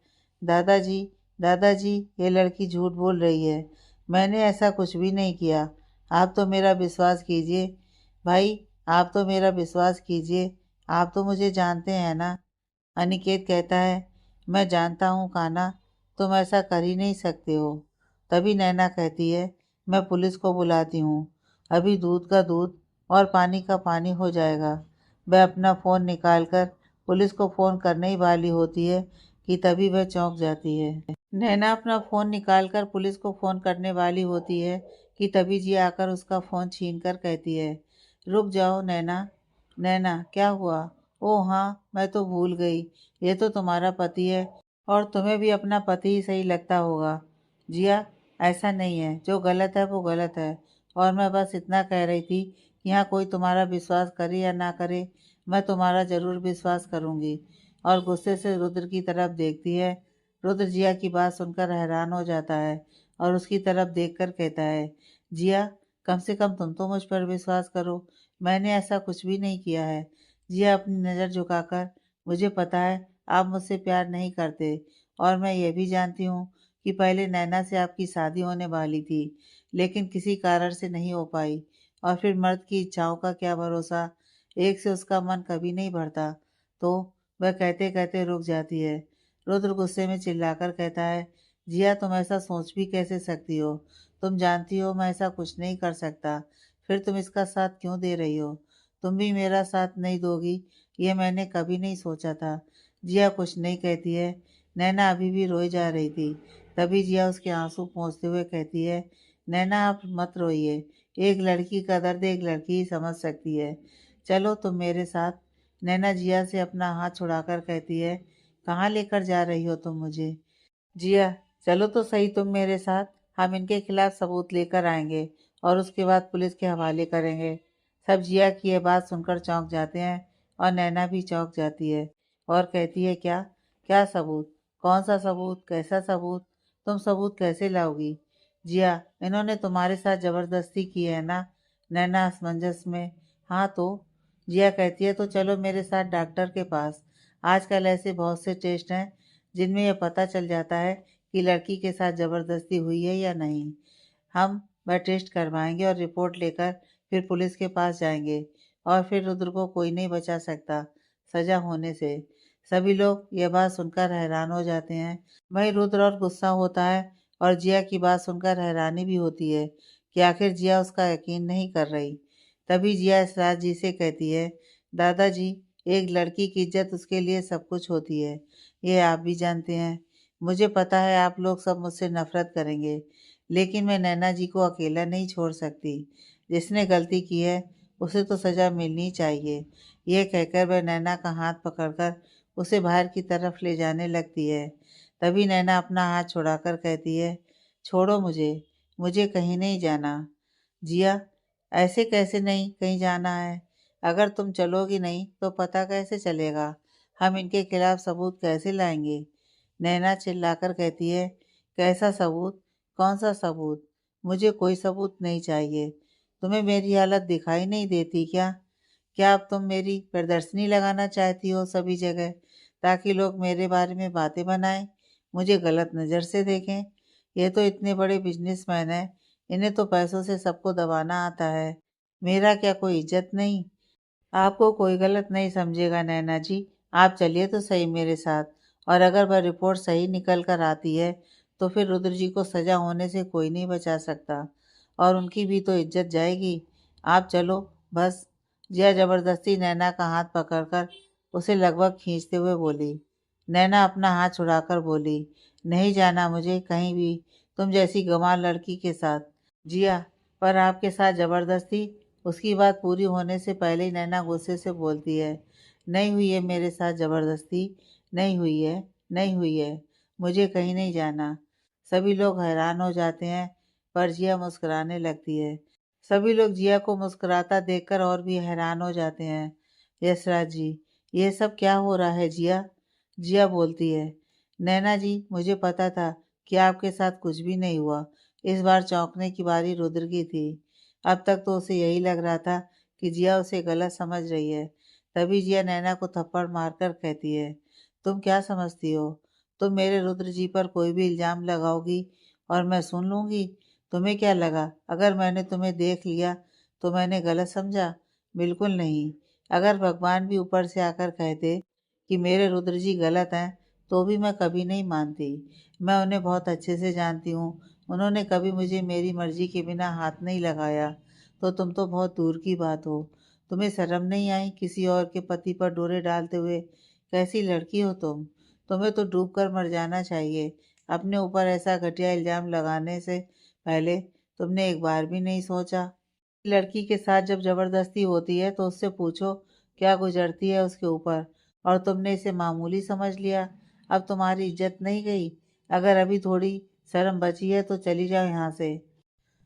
दादाजी दादाजी ये लड़की झूठ बोल रही है, मैंने ऐसा कुछ भी नहीं किया। आप तो मेरा विश्वास कीजिए भाई, आप तो मेरा विश्वास कीजिए, आप तो मुझे जानते हैं ना? अनिकेत कहता है, मैं जानता हूँ कान्हा, तुम ऐसा कर ही नहीं सकते हो। तभी नैना कहती है, मैं पुलिस को बुलाती हूँ, अभी दूध का दूध और पानी का पानी हो जाएगा। वह अपना फ़ोन निकालकर पुलिस को फ़ोन करने ही वाली होती है कि तभी वह चौंक जाती है। नैना अपना फ़ोन निकालकर पुलिस को फ़ोन करने वाली होती है कि तभी जी आकर उसका फ़ोन छीनकर कहती है, रुक जाओ नैना। नैना क्या हुआ? ओह हाँ, मैं तो भूल गई, ये तो तुम्हारा पति है और तुम्हें भी अपना पति ही सही लगता होगा। जिया ऐसा नहीं है, जो गलत है वो गलत है और मैं बस इतना कह रही थी कि यहाँ कोई तुम्हारा विश्वास करे या ना करे, मैं तुम्हारा ज़रूर विश्वास करूँगी। और गुस्से से रुद्र की तरफ देखती है। रुद्र जिया की बात सुनकर हैरान हो जाता है और उसकी तरफ देखकर कहता है, जिया कम से कम तुम तो मुझ पर विश्वास करो, मैंने ऐसा कुछ भी नहीं किया है। जिया अपनी नज़र झुकाकर, मुझे पता है आप मुझसे प्यार नहीं करते और मैं ये भी जानती हूँ कि पहले नैना से आपकी शादी होने वाली थी, लेकिन किसी कारण से नहीं हो पाई। और फिर मर्द की इच्छाओं का क्या भरोसा, एक से उसका मन कभी नहीं भरता। तो वह कहते कहते रुक जाती है। रुद्र गुस्से में चिल्लाकर कहता है, जिया तुम ऐसा सोच भी कैसे सकती हो? तुम जानती हो मैं ऐसा कुछ नहीं कर सकता, फिर तुम इसका साथ क्यों दे रही हो? तुम भी मेरा साथ नहीं दोगी, ये मैंने कभी नहीं सोचा था। जिया कुछ नहीं कहती है। नैना अभी भी रोई जा रही थी। तभी जिया उसके आंसू पोंछते हुए कहती है, नैना आप मत रोइए, एक लड़की का दर्द एक लड़की ही समझ सकती है। चलो तुम मेरे साथ। नैना जिया से अपना हाथ छुड़ाकर कहती है, कहाँ लेकर जा रही हो तुम मुझे? जिया चलो तो सही तुम मेरे साथ, हम इनके खिलाफ सबूत लेकर आएंगे और उसके बाद पुलिस के हवाले करेंगे। सब जिया की यह बात सुनकर चौंक जाते हैं और नैना भी चौंक जाती है और कहती है, क्या क्या सबूत? कौन सा सबूत? कैसा सबूत? तुम सबूत कैसे लाओगी? जिया इन्होंने तुम्हारे साथ ज़बरदस्ती की है ना? नैना असमंजस में, हाँ तो? जिया कहती है, तो चलो मेरे साथ डॉक्टर के पास। आजकल ऐसे बहुत से टेस्ट हैं जिनमें यह पता चल जाता है कि लड़की के साथ ज़बरदस्ती हुई है या नहीं। हम वह टेस्ट करवाएंगे और रिपोर्ट लेकर फिर पुलिस के पास जाएंगे और फिर रुद्र को कोई नहीं बचा सकता सजा होने से। सभी लोग यह बात सुनकर हैरान हो जाते हैं। वहीं रुद्र और गुस्सा होता है और जिया की बात सुनकर हैरानी भी होती है कि आखिर जिया उसका यकीन नहीं कर रही। तभी जिया इसराज जी से कहती है, दादाजी, एक लड़की की इज्जत उसके लिए सब कुछ होती है, ये आप भी जानते हैं। मुझे पता है आप लोग सब मुझसे नफरत करेंगे, लेकिन मैं नैना जी को अकेला नहीं छोड़ सकती। जिसने गलती की है उसे तो सज़ा मिलनी चाहिए। यह कहकर वह नैना का हाथ पकड़कर उसे बाहर की तरफ ले जाने लगती है। तभी नैना अपना हाथ छुड़ाकर कहती है, छोड़ो मुझे, मुझे कहीं नहीं जाना। जिया, ऐसे कैसे नहीं कहीं जाना है? अगर तुम चलोगी नहीं तो पता कैसे चलेगा? हम इनके खिलाफ सबूत कैसे लाएंगे? नैना चिल्लाकर कहती है, कैसा सबूत? कौन सा सबूत? मुझे कोई सबूत नहीं चाहिए। तुम्हें मेरी हालत दिखाई नहीं देती क्या? क्या अब तुम मेरी प्रदर्शनी लगाना चाहती हो सभी जगह, ताकि लोग मेरे बारे में बातें बनाएं, मुझे गलत नज़र से देखें? ये तो इतने बड़े बिजनेसमैन हैं, इन्हें तो पैसों से सबको दबाना आता है। मेरा क्या कोई इज्जत नहीं? आपको कोई गलत नहीं समझेगा नैना जी। आप चलिए तो सही मेरे साथ, और अगर वह रिपोर्ट सही निकल कर आती है तो फिर रुद्र जी को सज़ा होने से कोई नहीं बचा सकता, और उनकी भी तो इज्जत जाएगी। आप चलो बस। जिया ज़बरदस्ती नैना का हाथ पकड़कर उसे लगभग खींचते हुए बोली। नैना अपना हाथ छुड़ाकर बोली, नहीं जाना मुझे कहीं भी, तुम जैसी गंवार लड़की के साथ। जिया, पर आपके साथ ज़बरदस्ती? उसकी बात पूरी होने से पहले ही नैना गुस्से से बोलती है, नहीं हुई है मेरे साथ ज़बरदस्ती, नहीं हुई है, नहीं हुई है, मुझे कहीं नहीं जाना। सभी लोग हैरान हो जाते हैं, पर जिया मुस्कुराने लगती है। सभी लोग जिया को मुस्कुराता देखकर और भी हैरान हो जाते हैं। यशराज जी, ये सब क्या हो रहा है जिया? जिया बोलती है, नैना जी, मुझे पता था कि आपके साथ कुछ भी नहीं हुआ। इस बार चौंकने की बारी रुद्र की थी। अब तक तो उसे यही लग रहा था कि जिया उसे गलत समझ रही है। तभी जिया नैना को थप्पड़ मारकर कहती है, तुम क्या समझती हो? तुम मेरे रुद्र जी पर कोई भी इल्ज़ाम लगाओगी और मैं सुन लूँगी? तुम्हें क्या लगा अगर मैंने तुम्हें देख लिया तो मैंने गलत समझा? बिल्कुल नहीं। अगर भगवान भी ऊपर से आकर कहते कि मेरे रुद्र जी गलत हैं तो भी मैं कभी नहीं मानती। मैं उन्हें बहुत अच्छे से जानती हूँ। उन्होंने कभी मुझे मेरी मर्जी के बिना हाथ नहीं लगाया। तो तुम तो बहुत दूर की बात हो। तुम्हें शर्म नहीं आई किसी और के पति पर डोरे डालते हुए? कैसी लड़की हो तुम? तुम्हें तो डूब कर मर जाना चाहिए। अपने ऊपर ऐसा घटिया इल्ज़ाम लगाने से पहले तुमने एक बार भी नहीं सोचा? लड़की के साथ जब ज़बरदस्ती होती है तो उससे पूछो क्या गुजरती है उसके ऊपर, और तुमने इसे मामूली समझ लिया। अब तुम्हारी इज्जत नहीं गई? अगर अभी थोड़ी शर्म बची है तो चली जाओ यहाँ से,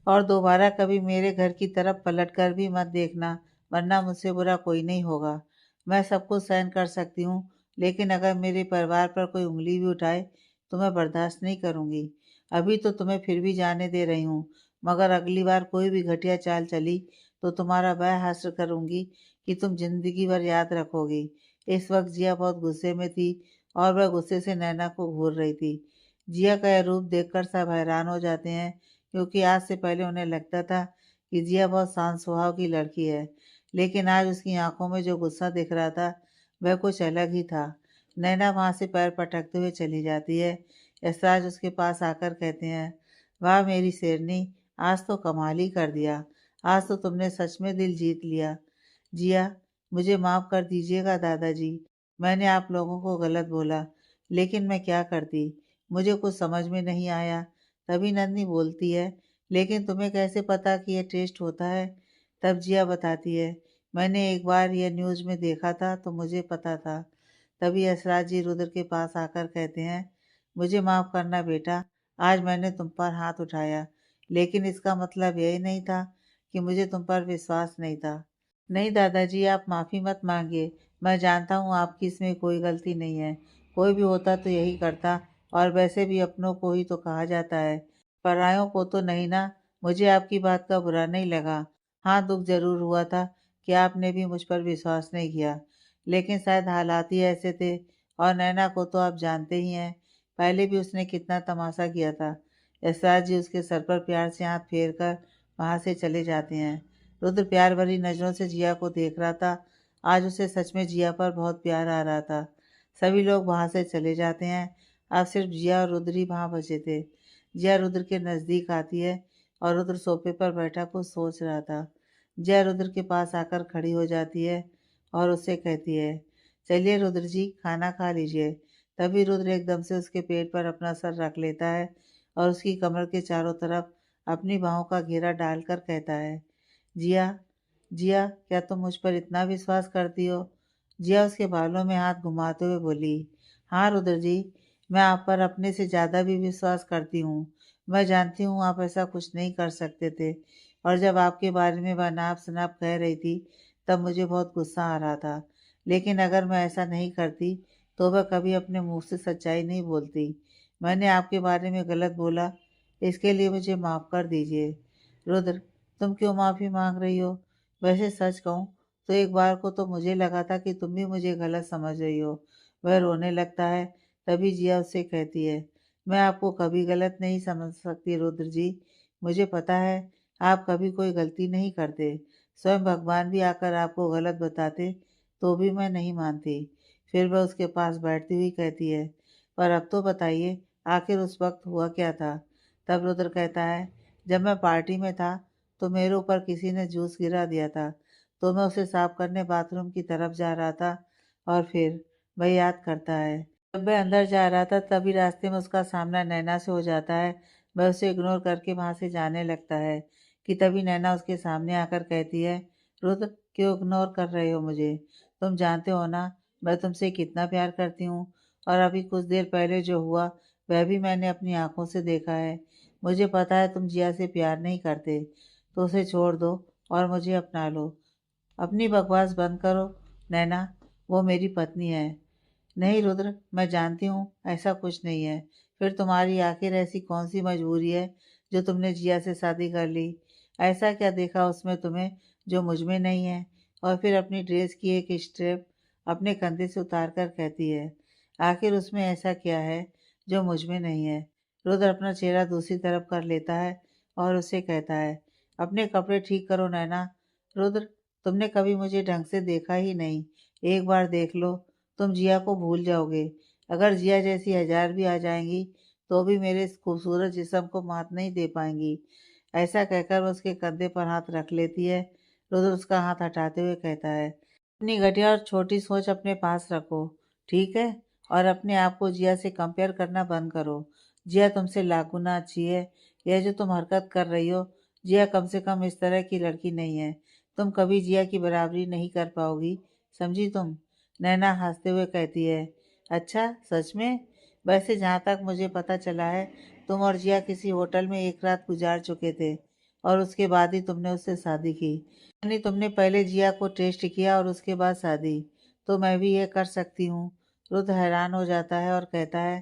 और दोबारा कभी मेरे घर की तरफ पलट कर भी मत देखना, वरना मुझसे बुरा कोई नहीं होगा। मैं सब कुछ सहन कर सकती हूँ, लेकिन अगर मेरे परिवार पर कोई उंगली भी उठाए तो मैं बर्दाश्त नहीं करूँगी। अभी तो तुम्हें फिर भी जाने दे रही हूँ, मगर अगली बार कोई भी घटिया चाल चली तो तुम्हारा वह हासिल करूँगी कि तुम जिंदगी भर याद रखोगी। इस वक्त जिया बहुत गुस्से में थी, और वह गुस्से से नैना को घूर रही थी। जिया का यह रूप देखकर सब हैरान हो जाते हैं, क्योंकि आज से पहले उन्हें लगता था कि जिया बहुत शांत स्वभाव की लड़की है, लेकिन आज उसकी आंखों में जो गुस्सा दिख रहा था वह कुछ अलग ही था। नैना वहाँ से पैर पटकते हुए चली जाती है। यशराज उसके पास आकर कहते हैं, वाह मेरी शेरनी, आज तो कमाल ही कर दिया। आज तो तुमने सच में दिल जीत लिया। जिया, मुझे माफ़ कर दीजिएगा दादाजी, मैंने आप लोगों को गलत बोला, लेकिन मैं क्या करती, मुझे कुछ समझ में नहीं आया। तभी नंदनी बोलती है, लेकिन तुम्हें कैसे पता कि यह टेस्ट होता है? तब जिया बताती है, मैंने एक बार यह न्यूज़ में देखा था तो मुझे पता था। तभी यशराज जी रुद्र के पास आकर कहते हैं, मुझे माफ़ करना बेटा, आज मैंने तुम पर हाथ उठाया, लेकिन इसका मतलब यही नहीं था कि मुझे तुम पर विश्वास नहीं था। नहीं दादाजी, आप माफ़ी मत मांगिए। मैं जानता हूँ आपकी इसमें कोई गलती नहीं है। कोई भी होता तो यही करता, और वैसे भी अपनों को ही तो कहा जाता है, परायों को तो नहीं ना। मुझे आपकी बात का बुरा नहीं लगा। हाँ, दुख ज़रूर हुआ था कि आपने भी मुझ पर विश्वास नहीं किया, लेकिन शायद हालात ही ऐसे थे, और नैना को तो आप जानते ही हैं, पहले भी उसने कितना तमाशा किया था। यशराज जी उसके सर पर प्यार से हाथ फेर कर वहाँ से चले जाते हैं। रुद्र प्यार भरी नज़रों से जिया को देख रहा था। आज उसे सच में जिया पर बहुत प्यार आ रहा था। सभी लोग वहाँ से चले जाते हैं। अब सिर्फ जिया और रुद्र ही वहाँ बचे थे। जिया रुद्र के नज़दीक आती है और रुद्र सोफे पर बैठा कुछ सोच रहा था। जिया रुद्र के पास आकर खड़ी हो जाती है और उससे कहती है, चलिए रुद्र जी, खाना खा लीजिए। तभी रुद्र एकदम से उसके पेट पर अपना सर रख लेता है और उसकी कमर के चारों तरफ अपनी बाहों का घेरा डालकर कहता है, जिया, जिया, क्या तुम मुझ पर इतना विश्वास करती हो? जिया उसके बालों में हाथ घुमाते हुए बोली, हाँ रुद्र जी, मैं आप पर अपने से ज़्यादा भी विश्वास करती हूँ। मैं जानती हूँ आप ऐसा कुछ नहीं कर सकते थे, और जब आपके बारे में वह नाप शनाप कह रही थी तब मुझे बहुत गुस्सा आ रहा था। लेकिन अगर मैं ऐसा नहीं करती तो वह कभी अपने मुंह से सच्चाई नहीं बोलती। मैंने आपके बारे में गलत बोला, इसके लिए मुझे माफ़ कर दीजिए। रुद्र, तुम क्यों माफ़ी मांग रही हो? वैसे सच कहूँ तो एक बार को तो मुझे लगा था कि तुम भी मुझे गलत समझ रही हो। वह रोने लगता है। तभी जिया उससे कहती है, मैं आपको कभी गलत नहीं समझ सकती रुद्र जी। मुझे पता है आप कभी कोई गलती नहीं करते। स्वयं भगवान भी आकर आपको गलत बताते तो भी मैं नहीं मानती। फिर वह उसके पास बैठती हुई कहती है, पर अब तो बताइए आखिर उस वक्त हुआ क्या था? तब रुद्र कहता है, जब मैं पार्टी में था तो मेरे ऊपर किसी ने जूस गिरा दिया था, तो मैं उसे साफ करने बाथरूम की तरफ जा रहा था और फिर वह याद करता है, जब वह अंदर जा रहा था तभी रास्ते में उसका सामना नैना से हो जाता है। वह उसे इग्नोर करके वहाँ से जाने लगता है कि तभी नैना उसके सामने आकर कहती है, रुद्र, क्यों इग्नोर कर रहे हो मुझे? तुम जानते हो ना मैं तुमसे कितना प्यार करती हूँ, और अभी कुछ देर पहले जो हुआ वह भी मैंने अपनी आंखों से देखा है। मुझे पता है तुम जिया से प्यार नहीं करते, तो उसे छोड़ दो और मुझे अपना लो। अपनी बकवास बंद करो नैना, वो मेरी पत्नी है। नहीं रुद्र, मैं जानती हूँ ऐसा कुछ नहीं है। फिर तुम्हारी आखिर ऐसी कौन सी मजबूरी है जो तुमने जिया से शादी कर ली? ऐसा क्या देखा उसमें तुम्हें जो मुझ में नहीं है? और फिर अपनी ड्रेस की एक स्ट्रिप अपने कंधे से उतार कर कहती है, आखिर उसमें ऐसा क्या है जो मुझ में नहीं है? रुद्र अपना चेहरा दूसरी तरफ कर लेता है और उसे कहता है, अपने कपड़े ठीक करो नैना। रुद्र, तुमने कभी मुझे ढंग से देखा ही नहीं। एक बार देख लो, तुम जिया को भूल जाओगे। अगर जिया जैसी 1000 भी आ जाएंगी तो भी मेरे इस खूबसूरत जिस्म को मात नहीं दे पाएंगी। ऐसा कहकर वह उसके कंधे पर हाथ रख लेती है। रुद्र उसका हाथ हटाते हुए कहता है, अपनी घटिया और छोटी सोच अपने पास रखो, ठीक है? और अपने आप को जिया से कंपेयर करना बंद करो। जिया तुमसे लाख गुना अच्छी है। यह जो तुम हरकत कर रही हो, जिया कम से कम इस तरह की लड़की नहीं है। तुम कभी जिया की बराबरी नहीं कर पाओगी, समझी तुम? नैना हंसते हुए कहती है, अच्छा सच में? वैसे जहाँ तक मुझे पता चला है तुम और जिया किसी होटल में एक रात गुजार चुके थे और उसके बाद ही तुमने उससे शादी की। यानी तुमने पहले जिया को टेस्ट किया और उसके बाद शादी। तो मैं भी ये कर सकती हूँ। रुद्र हैरान हो जाता है और कहता है,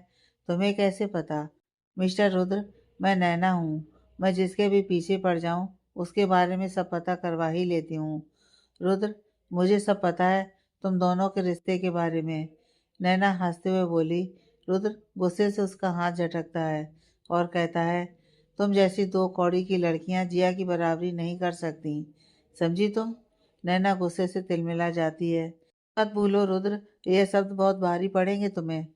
तुम्हें कैसे पता? मिस्टर रुद्र, मैं नैना हूँ। मैं जिसके भी पीछे पड़ जाऊँ उसके बारे में सब पता करवा ही लेती हूँ। रुद्र, मुझे सब पता है तुम दोनों के रिश्ते के बारे में। नैना हंसते हुए बोली। रुद्र गुस्से से उसका हाथ झटकता है और कहता है, तुम जैसी दो कौड़ी की लड़कियां जिया की बराबरी नहीं कर सकती, समझी तुम? नैना गुस्से से तिलमिला जाती है। मत भूलो रुद्र, ये शब्द बहुत भारी पड़ेंगे तुम्हें।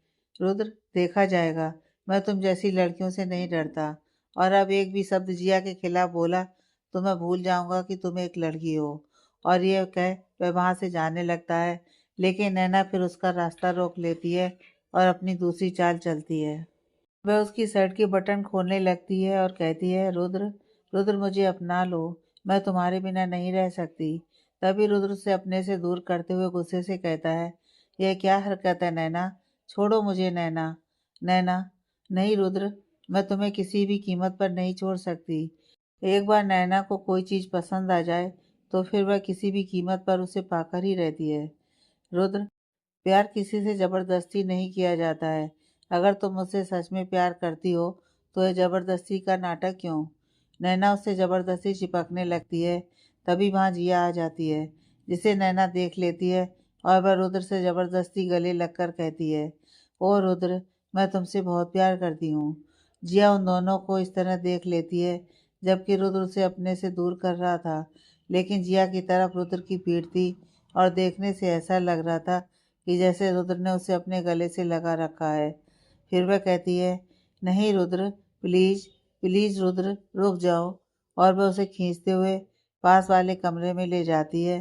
रुद्र, देखा जाएगा। मैं तुम जैसी लड़कियों से नहीं डरता, और अब एक भी शब्द जिया के खिलाफ बोला तो मैं भूल जाऊंगा कि तुम एक लड़की हो। और ये कह वह वहां से जाने लगता है, लेकिन नैना फिर उसका रास्ता रोक लेती है और अपनी दूसरी चाल चलती है। वह उसकी शर्ट की बटन खोलने लगती है और कहती है, रुद्र, रुद्र मुझे अपना लो, मैं तुम्हारे बिना नहीं रह सकती। तभी रुद्र उसे अपने से दूर करते हुए गुस्से से कहता है, यह क्या हरकत है नैना? छोड़ो मुझे नैना। नैना, नहीं रुद्र, मैं तुम्हें किसी भी कीमत पर नहीं छोड़ सकती। एक बार नैना को कोई चीज़ पसंद आ जाए तो फिर वह किसी भी कीमत पर उसे पाकर ही रहती है। रुद्र, प्यार किसी से ज़बरदस्ती नहीं किया जाता है। अगर तुम मुझसे सच में प्यार करती हो तो यह ज़बरदस्ती का नाटक क्यों? नैना उससे ज़बरदस्ती चिपकने लगती है। तभी वहाँ जिया आ जाती है, जिसे नैना देख लेती है और वह रुद्र से ज़बरदस्ती गले लगकर कहती है, ओ रुद्र, मैं तुमसे बहुत प्यार करती हूँ। जिया उन दोनों को इस तरह देख लेती है जबकि रुद्र उसे अपने से दूर कर रहा था, लेकिन जिया की तरफ रुद्र की पीठ थी और देखने से ऐसा लग रहा था कि जैसे रुद्र ने उसे अपने गले से लगा रखा है। फिर वह कहती है, नहीं रुद्र, प्लीज प्लीज रुद्र रुक जाओ। और वह उसे खींचते हुए पास वाले कमरे में ले जाती है,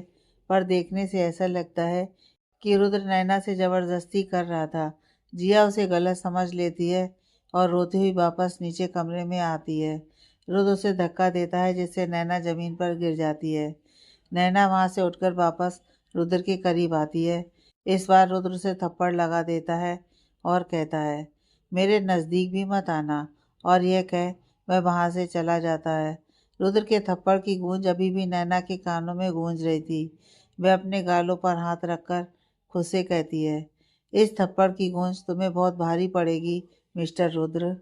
पर देखने से ऐसा लगता है कि रुद्र नैना से जबरदस्ती कर रहा था। जिया उसे गलत समझ लेती है और रोती हुई वापस नीचे कमरे में आती है। रुद्र उसे धक्का देता है जिससे नैना जमीन पर गिर जाती है। नैना वहां से उठकर वापस रुद्र के करीब आती है। इस बार रुद्र उसे थप्पड़ लगा देता है और कहता है, मेरे नज़दीक भी मत आना। और यह कह वह वहां से चला जाता है। रुद्र के थप्पड़ की गूंज अभी भी नैना के कानों में गूंज रही थी। वह अपने गालों पर हाथ रखकर खुद से कहती है, इस थप्पड़ की गूंज तुम्हें बहुत भारी पड़ेगी मिस्टर रुद्र।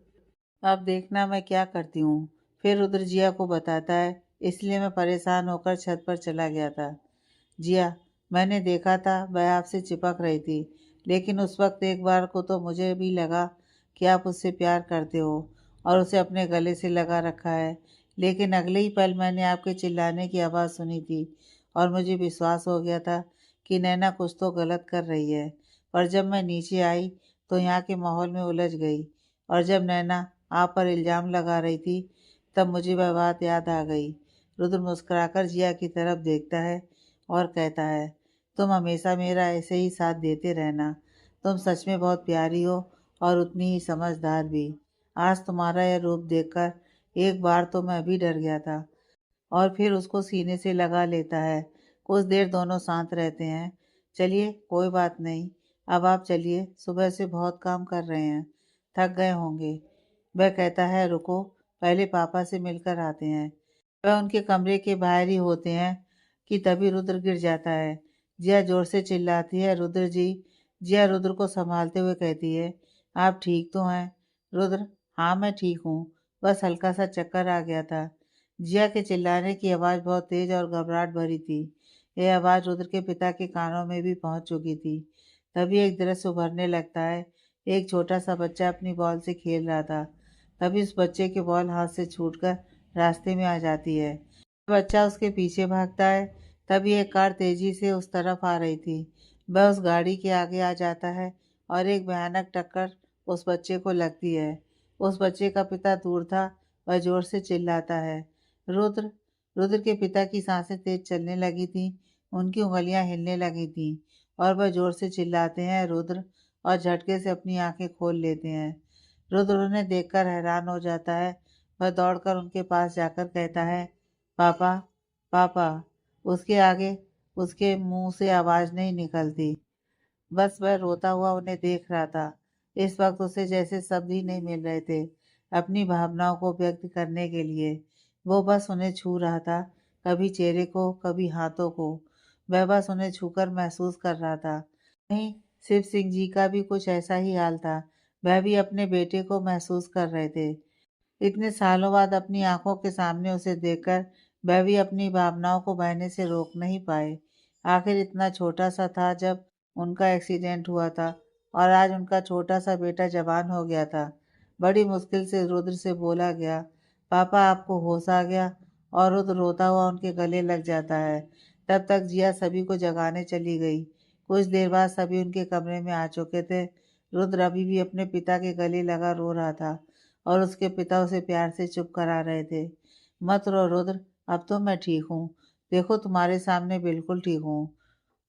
अब देखना मैं क्या करती हूँ। फिर रुद्र जिया को बताता है, इसलिए मैं परेशान होकर छत पर चला गया था। जिया, मैंने देखा था वह आपसे चिपक रही थी, लेकिन उस वक्त एक बार को तो मुझे भी लगा कि आप उससे प्यार करते हो और उसे अपने गले से लगा रखा है। लेकिन अगले ही पल मैंने आपके चिल्लाने की आवाज़ सुनी थी और मुझे विश्वास हो गया था कि नैना कुछ तो गलत कर रही है। पर जब मैं नीचे आई तो यहाँ के माहौल में उलझ गई, और जब नैना आप पर इल्ज़ाम लगा रही थी तब मुझे वह बात याद आ गई। रुद्र मुस्कुराकर जिया की तरफ देखता है और कहता है, तुम हमेशा मेरा ऐसे ही साथ देते रहना। तुम सच में बहुत प्यारी हो और उतनी ही समझदार भी। आज तुम्हारा यह रूप देखकर एक बार तो मैं भी डर गया था। और फिर उसको सीने से लगा लेता है। कुछ देर दोनों शांत रहते हैं। चलिए कोई बात नहीं, अब आप चलिए, सुबह से बहुत काम कर रहे हैं, थक गए होंगे। वह कहता है, रुको, पहले पापा से मिलकर आते हैं। वह उनके कमरे के बाहर ही होते हैं कि तभी रुद्र गिर जाता है। जिया जोर से चिल्लाती है, रुद्र जी। जिया रुद्र को संभालते हुए कहती है, आप ठीक तो हैं? रुद्र, हाँ मैं ठीक हूँ, बस हल्का सा चक्कर आ गया था। जिया के चिल्लाने की आवाज़ बहुत तेज और घबराहट भरी थी। यह आवाज़ रुद्र के पिता के कानों में भी पहुंच चुकी थी। तभी एक दृश्य उभरने लगता है। एक छोटा सा बच्चा अपनी बॉल से खेल रहा था। तभी उस बच्चे की बॉल हाथ से छूटकर रास्ते में आ जाती है। बच्चा उसके पीछे भागता है। तभी एक कार तेजी से उस तरफ आ रही थी। वह उस गाड़ी के आगे आ जाता है और एक भयानक टक्कर उस बच्चे को लगती है। उस बच्चे का पिता दूर था। वह जोर से चिल्लाता है, रुद्र। रुद्र के पिता की सांसें तेज चलने लगी थीं। उनकी उंगलियां हिलने लगी थीं और वह जोर से चिल्लाते हैं, रुद्र, और झटके से अपनी आंखें खोल लेते हैं। रुद्र उन्हें देखकर हैरान हो जाता है। वह दौड़कर उनके पास जाकर कहता है, पापा, पापा। उसके आगे उसके मुंह से आवाज नहीं निकलती। बस वह रोता हुआ उन्हें देख रहा था। इस वक्त उसे जैसे शब्द ही नहीं मिल रहे थे अपनी भावनाओं को व्यक्त करने के लिए। वो बस उन्हें छू रहा था, कभी चेहरे को, कभी हाथों को। वह बस उन्हें छूकर महसूस कर रहा था। वहीं शिव सिंह जी का भी कुछ ऐसा ही हाल था। वह भी अपने बेटे को महसूस कर रहे थे। इतने सालों बाद अपनी आंखों के सामने उसे देखकर वह भी अपनी भावनाओं को बहने से रोक नहीं पाए। आखिर इतना छोटा सा था जब उनका एक्सीडेंट हुआ था, और आज उनका छोटा सा बेटा जवान हो गया था। बड़ी मुश्किल से रुद्र से बोला गया, पापा आपको होश आ गया? और रुद्र रोता हुआ उनके गले लग जाता है। तब तक जिया सभी को जगाने चली गई। कुछ देर बाद सभी उनके कमरे में आ चुके थे। रुद्र अभी भी अपने पिता के गले लगा रो रहा था और उसके पिता उसे प्यार से चुप करा रहे थे। मत रो रुद्र, अब तो मैं ठीक हूँ। देखो तुम्हारे सामने बिल्कुल ठीक हूँ।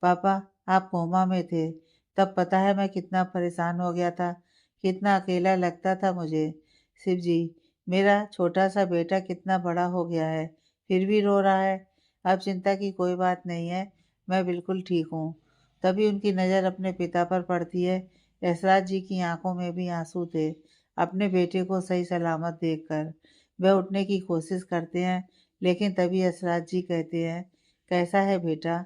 पापा, आप कोमा में थे, तब पता है मैं कितना परेशान हो गया था, कितना अकेला लगता था मुझे। शिव जी, मेरा छोटा सा बेटा कितना बड़ा हो गया है, फिर भी रो रहा है। अब चिंता की कोई बात नहीं है, मैं बिल्कुल ठीक हूँ। तभी उनकी नज़र अपने पिता पर पड़ती है। यशराज जी की आंखों में भी आंसू थे अपने बेटे को सही सलामत देखकर। वह उठने की कोशिश करते हैं, लेकिन तभी यशराज जी कहते हैं, कैसा है बेटा?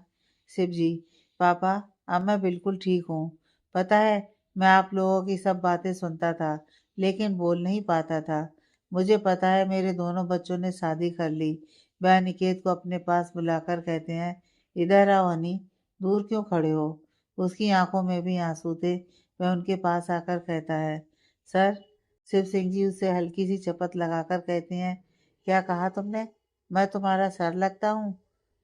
शिव जी, पापा, अब मैं बिल्कुल ठीक हूँ। पता है, मैं आप लोगों की सब बातें सुनता था, लेकिन बोल नहीं पाता था। मुझे पता है मेरे दोनों बच्चों ने शादी कर ली। वह अनिकेत को अपने पास बुलाकर कहते हैं, इधर आओ अनी, दूर क्यों खड़े हो? उसकी आंखों में भी आंसू थे। वह उनके पास आकर कहता है, सर। शिव सिंह जी उसे हल्की सी चपत लगाकर कहते हैं, क्या कहा तुमने? मैं तुम्हारा सर लगता हूँ?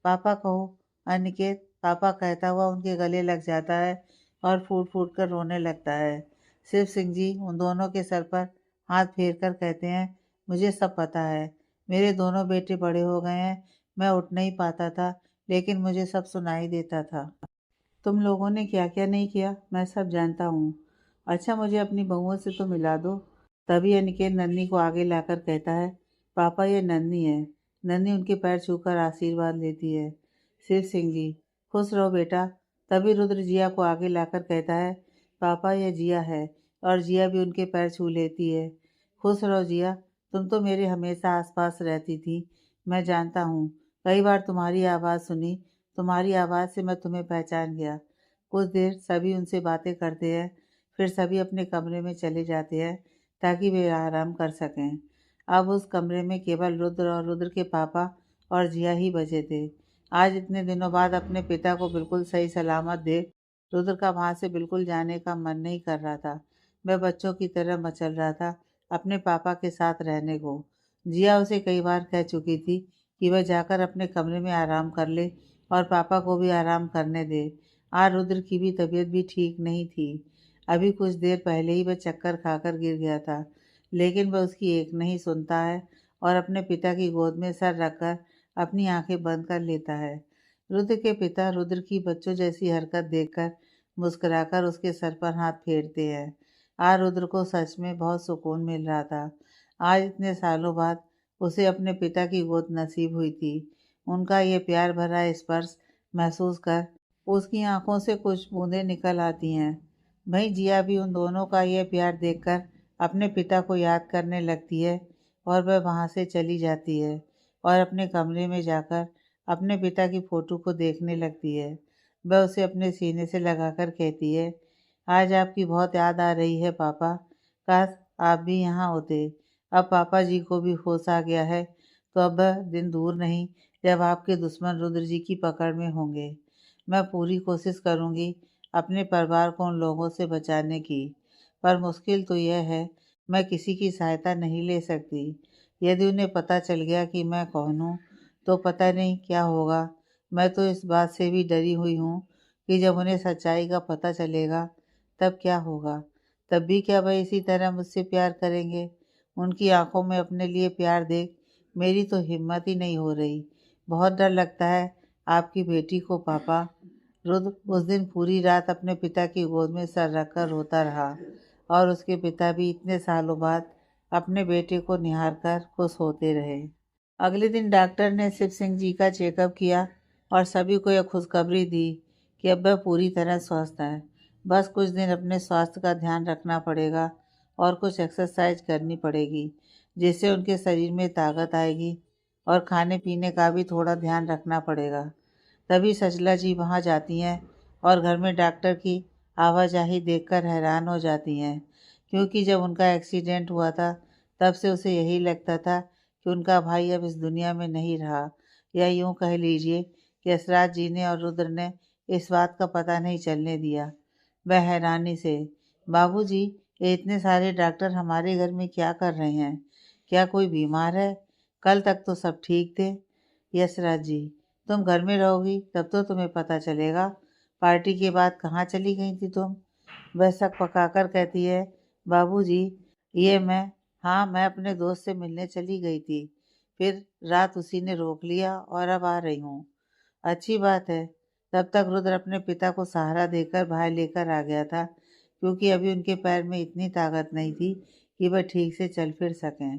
पापा कहो। अनिकेत पापा कहता हुआ उनके गले लग जाता है और फूट फूट कर रोने लगता है। शिव सिंह जी उन दोनों के सर पर हाथ फेर कर कहते हैं, मुझे सब पता है। मेरे दोनों बेटे बड़े हो गए हैं। मैं उठ नहीं पाता था, लेकिन मुझे सब सुनाई देता था। तुम लोगों ने क्या क्या नहीं किया, मैं सब जानता हूँ। अच्छा, मुझे अपनी बहुओं से तो मिला दो। तभी अनिकेत नन्ही को आगे लाकर कहता है, पापा ये नन्ही है। नन्ही उनके पैर छूकर आशीर्वाद लेती है। शिव सिंह जी, खुश रहो बेटा। तभी रुद्र जिया को आगे लाकर कहता है, पापा ये जिया है। और जिया भी उनके पैर छू लेती है। खुश रहो जिया, तुम तो मेरे हमेशा आसपास रहती थी। मैं जानता हूँ, कई बार तुम्हारी आवाज़ सुनी। तुम्हारी आवाज़ से मैं तुम्हें पहचान गया। कुछ देर सभी उनसे बातें करते हैं, फिर सभी अपने कमरे में चले जाते हैं ताकि वे आराम कर सकें। अब उस कमरे में केवल रुद्र और रुद्र के पापा और जिया ही बचे थे। आज इतने दिनों बाद अपने पिता को बिल्कुल सही सलामत देख रुद्र का वहाँ से बिल्कुल जाने का मन नहीं कर रहा था। वह बच्चों की तरह मचल रहा था अपने पापा के साथ रहने को। जिया उसे कई बार कह चुकी थी कि वह जाकर अपने कमरे में आराम कर ले और पापा को भी आराम करने दे। आज रुद्र की भी तबीयत भी ठीक नहीं थी। अभी कुछ देर पहले ही वह चक्कर खाकर गिर गया था, लेकिन वह उसकी एक नहीं सुनता है और अपने पिता की गोद में सर रखकर अपनी आंखें बंद कर लेता है। रुद्र के पिता रुद्र की बच्चों जैसी हरकत देखकर मुस्कुराकर उसके सर पर हाथ फेरते हैं। आज रुद्र को सच में बहुत सुकून मिल रहा था। आज इतने सालों बाद उसे अपने पिता की गोद नसीब हुई थी। उनका ये प्यार भरा स्पर्श महसूस कर उसकी आंखों से कुछ बूंदें निकल आती हैं। वहीं जिया भी उन दोनों का यह प्यार देखकर अपने पिता को याद करने लगती है और वह वहाँ से चली जाती है और अपने कमरे में जाकर अपने पिता की फ़ोटो को देखने लगती है। वह उसे अपने सीने से लगाकर कहती है, आज आपकी बहुत याद आ रही है पापा। काश आप भी यहाँ होते। अब पापा जी को भी होश आ गया है, तो अब वह दिन दूर नहीं जब आपके दुश्मन रुद्र जी की पकड़ में होंगे। मैं पूरी कोशिश करूँगी अपने परिवार को उन लोगों से बचाने की, पर मुश्किल तो यह है, मैं किसी की सहायता नहीं ले सकती। यदि उन्हें पता चल गया कि मैं कौन हूँ, तो पता नहीं क्या होगा। मैं तो इस बात से भी डरी हुई हूँ कि जब उन्हें सच्चाई का पता चलेगा, तब क्या होगा? तब भी क्या वह इसी तरह मुझसे प्यार करेंगे? उनकी आंखों में अपने लिए प्यार देख मेरी तो हिम्मत ही नहीं हो रही। बहुत डर लगता है आपकी बेटी को पापा। रुद्र उस दिन पूरी रात अपने पिता की गोद में सर रखकर रोता रहा और उसके पिता भी इतने सालों बाद अपने बेटे को निहार कर खुश होते रहे। अगले दिन डॉक्टर ने शिव सिंह जी का चेकअप किया और सभी को यह खुशखबरी दी कि अब वह पूरी तरह स्वस्थ है। बस कुछ दिन अपने स्वास्थ्य का ध्यान रखना पड़ेगा और कुछ एक्सरसाइज करनी पड़ेगी, जिससे उनके शरीर में ताकत आएगी, और खाने पीने का भी थोड़ा ध्यान रखना पड़ेगा। तभी सचला जी वहाँ जाती हैं और घर में डॉक्टर की आवाजाही देखकर हैरान हो जाती हैं, क्योंकि जब उनका एक्सीडेंट हुआ था तब से उसे यही लगता था कि उनका भाई अब इस दुनिया में नहीं रहा, या यूँ कह लीजिए कि यशराज जी ने और रुद्र ने इस बात का पता नहीं चलने दिया। वह हैरानी से, बाबूजी, ये इतने सारे डॉक्टर हमारे घर में क्या कर रहे हैं? क्या कोई बीमार है? कल तक तो सब ठीक थे। यशराज जी, तुम घर में रहोगी तब तो तुम्हें पता चलेगा। पार्टी के बाद कहाँ चली गई थी तुम? वह शक पकाकर कहती है, बाबूजी, ये मैं अपने दोस्त से मिलने चली गई थी। फिर रात उसी ने रोक लिया और अब आ रही हूँ। अच्छी बात है। तब तक रुद्र अपने पिता को सहारा देकर बाहर लेकर आ गया था, क्योंकि अभी उनके पैर में इतनी ताकत नहीं थी कि वह ठीक से चल फिर सकें।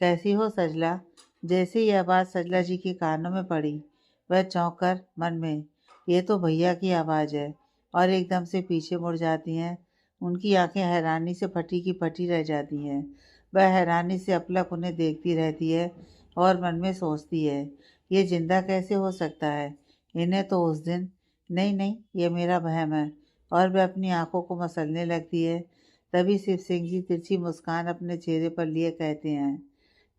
कैसी हो सजला? जैसे ही यह बात सजला जी के कानों में पड़ी, वह चौंक कर मन में, ये तो भैया की आवाज़ है, और एकदम से पीछे मुड़ जाती हैं। उनकी आंखें हैरानी से फटी की फटी रह जाती हैं। वह हैरानी से अपलक उन्हें देखती रहती है और मन में सोचती है, ये जिंदा कैसे हो सकता है? इन्हें तो उस दिन, नहीं नहीं, ये मेरा वहम है। और वह अपनी आंखों को मसलने लगती है। तभी शिव सिंह जी तिरछी मुस्कान अपने चेहरे पर लिए कहते हैं,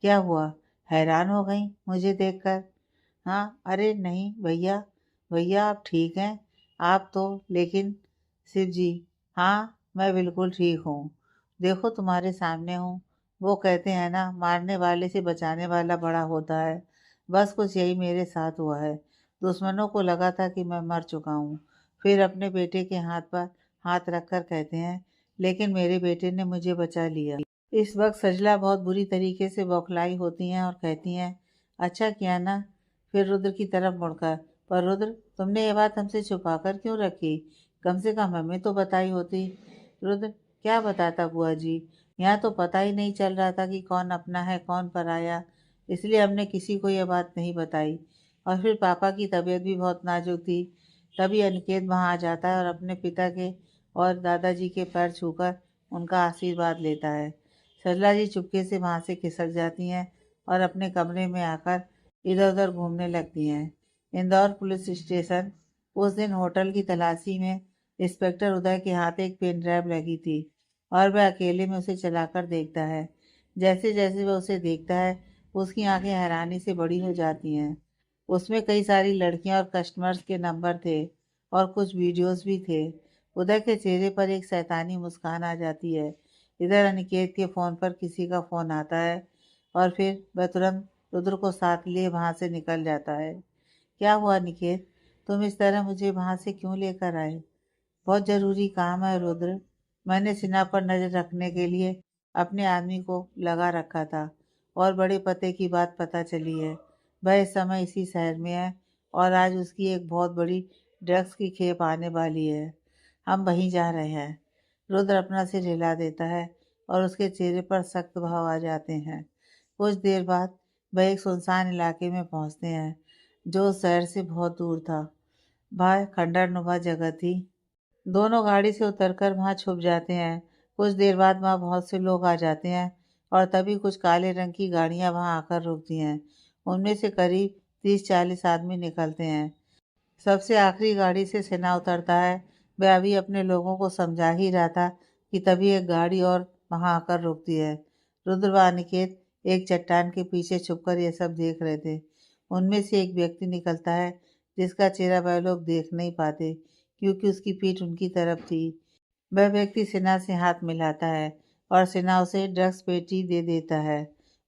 क्या हुआ? हैरान हो गई मुझे देखकर? हाँ, अरे नहीं भैया, भैया आप ठीक हैं? आप तो, लेकिन शिव जी, हाँ मैं बिल्कुल ठीक हूँ। देखो तुम्हारे सामने हूँ। वो कहते हैं ना, मारने वाले से बचाने वाला बड़ा होता है। बस कुछ यही मेरे साथ हुआ है। दुश्मनों को लगा था कि मैं मर चुका हूँ। फिर अपने बेटे के हाथ पर हाथ रखकर कहते हैं, लेकिन मेरे बेटे ने मुझे बचा लिया। इस वक्त सजला बहुत बुरी तरीके से बौखलाई होती हैं और कहती हैं, अच्छा किया ना। फिर रुद्र की तरफ मुड़कर, पर रुद्र, तुमने ये बात हमसे छुपा कर क्यों रखी? कम से कम हमें तो बताई होती। रुद्र, क्या बताता बुआ जी, यहाँ तो पता ही नहीं चल रहा था कि कौन अपना है कौन पराया, इसलिए हमने किसी को ये बात नहीं बताई। और फिर पापा की तबीयत भी बहुत नाजुक थी। तभी अनिकेत वहाँ आ जाता है और अपने पिता के और दादाजी के पैर छूकर उनका आशीर्वाद लेता है। सरला जी चुपके से वहाँ से खिसक जाती हैं और अपने कमरे में आकर इधर उधर घूमने लगती हैं। Indore police station. उस दिन होटल की तलाशी में इंस्पेक्टर उदय के हाथ एक पेन ड्राइव लगी थी और वह अकेले में उसे चलाकर देखता है। जैसे जैसे वह उसे देखता है उसकी आंखें हैरानी से बड़ी हो जाती हैं। उसमें कई सारी लड़कियां और कस्टमर्स के नंबर थे और कुछ वीडियोस भी थे। उदय के चेहरे पर एक शैतानी मुस्कान आ जाती है। इधर अनिकेत के फ़ोन पर किसी का फ़ोन आता है और फिर वह तुरंत रुद्र को साथ लिए वहाँ से निकल जाता है। क्या हुआ निकेत, तुम इस तरह मुझे वहाँ से क्यों लेकर आए? बहुत ज़रूरी काम है रुद्र। मैंने सिन्हा पर नज़र रखने के लिए अपने आदमी को लगा रखा था और बड़े पते की बात पता चली है। वह इस समय इसी शहर में है और आज उसकी एक बहुत बड़ी ड्रग्स की खेप आने वाली है। हम वहीं जा रहे हैं। रुद्र अपना सिर हिला देता है और उसके चेहरे पर सख्त भाव आ जाते हैं। कुछ देर बाद वह एक सुनसान इलाके में पहुंचते हैं जो उस शहर से बहुत दूर था। वह खंडहरनुमा जगह थी। दोनों गाड़ी से उतरकर वहां छुप जाते हैं। कुछ देर बाद वहां बहुत से लोग आ जाते हैं और तभी कुछ काले रंग की गाड़ियां वहां आकर रुकती हैं। उनमें से करीब 30-40 आदमी निकलते हैं। सबसे आखिरी गाड़ी से सिन्हा उतरता है। वह अभी अपने लोगों को समझा ही रहा था कि तभी एक गाड़ी और वहां आकर रुकती है। रुद्र व अनिकेत एक चट्टान के पीछे छुपकर यह सब देख रहे थे। उनमें से एक व्यक्ति निकलता है जिसका चेहरा वह लोग देख नहीं पाते क्योंकि उसकी पीठ उनकी तरफ थी। वह व्यक्ति सिन्हा से हाथ मिलाता है और सिन्हा उसे ड्रग्स पेटी दे देता है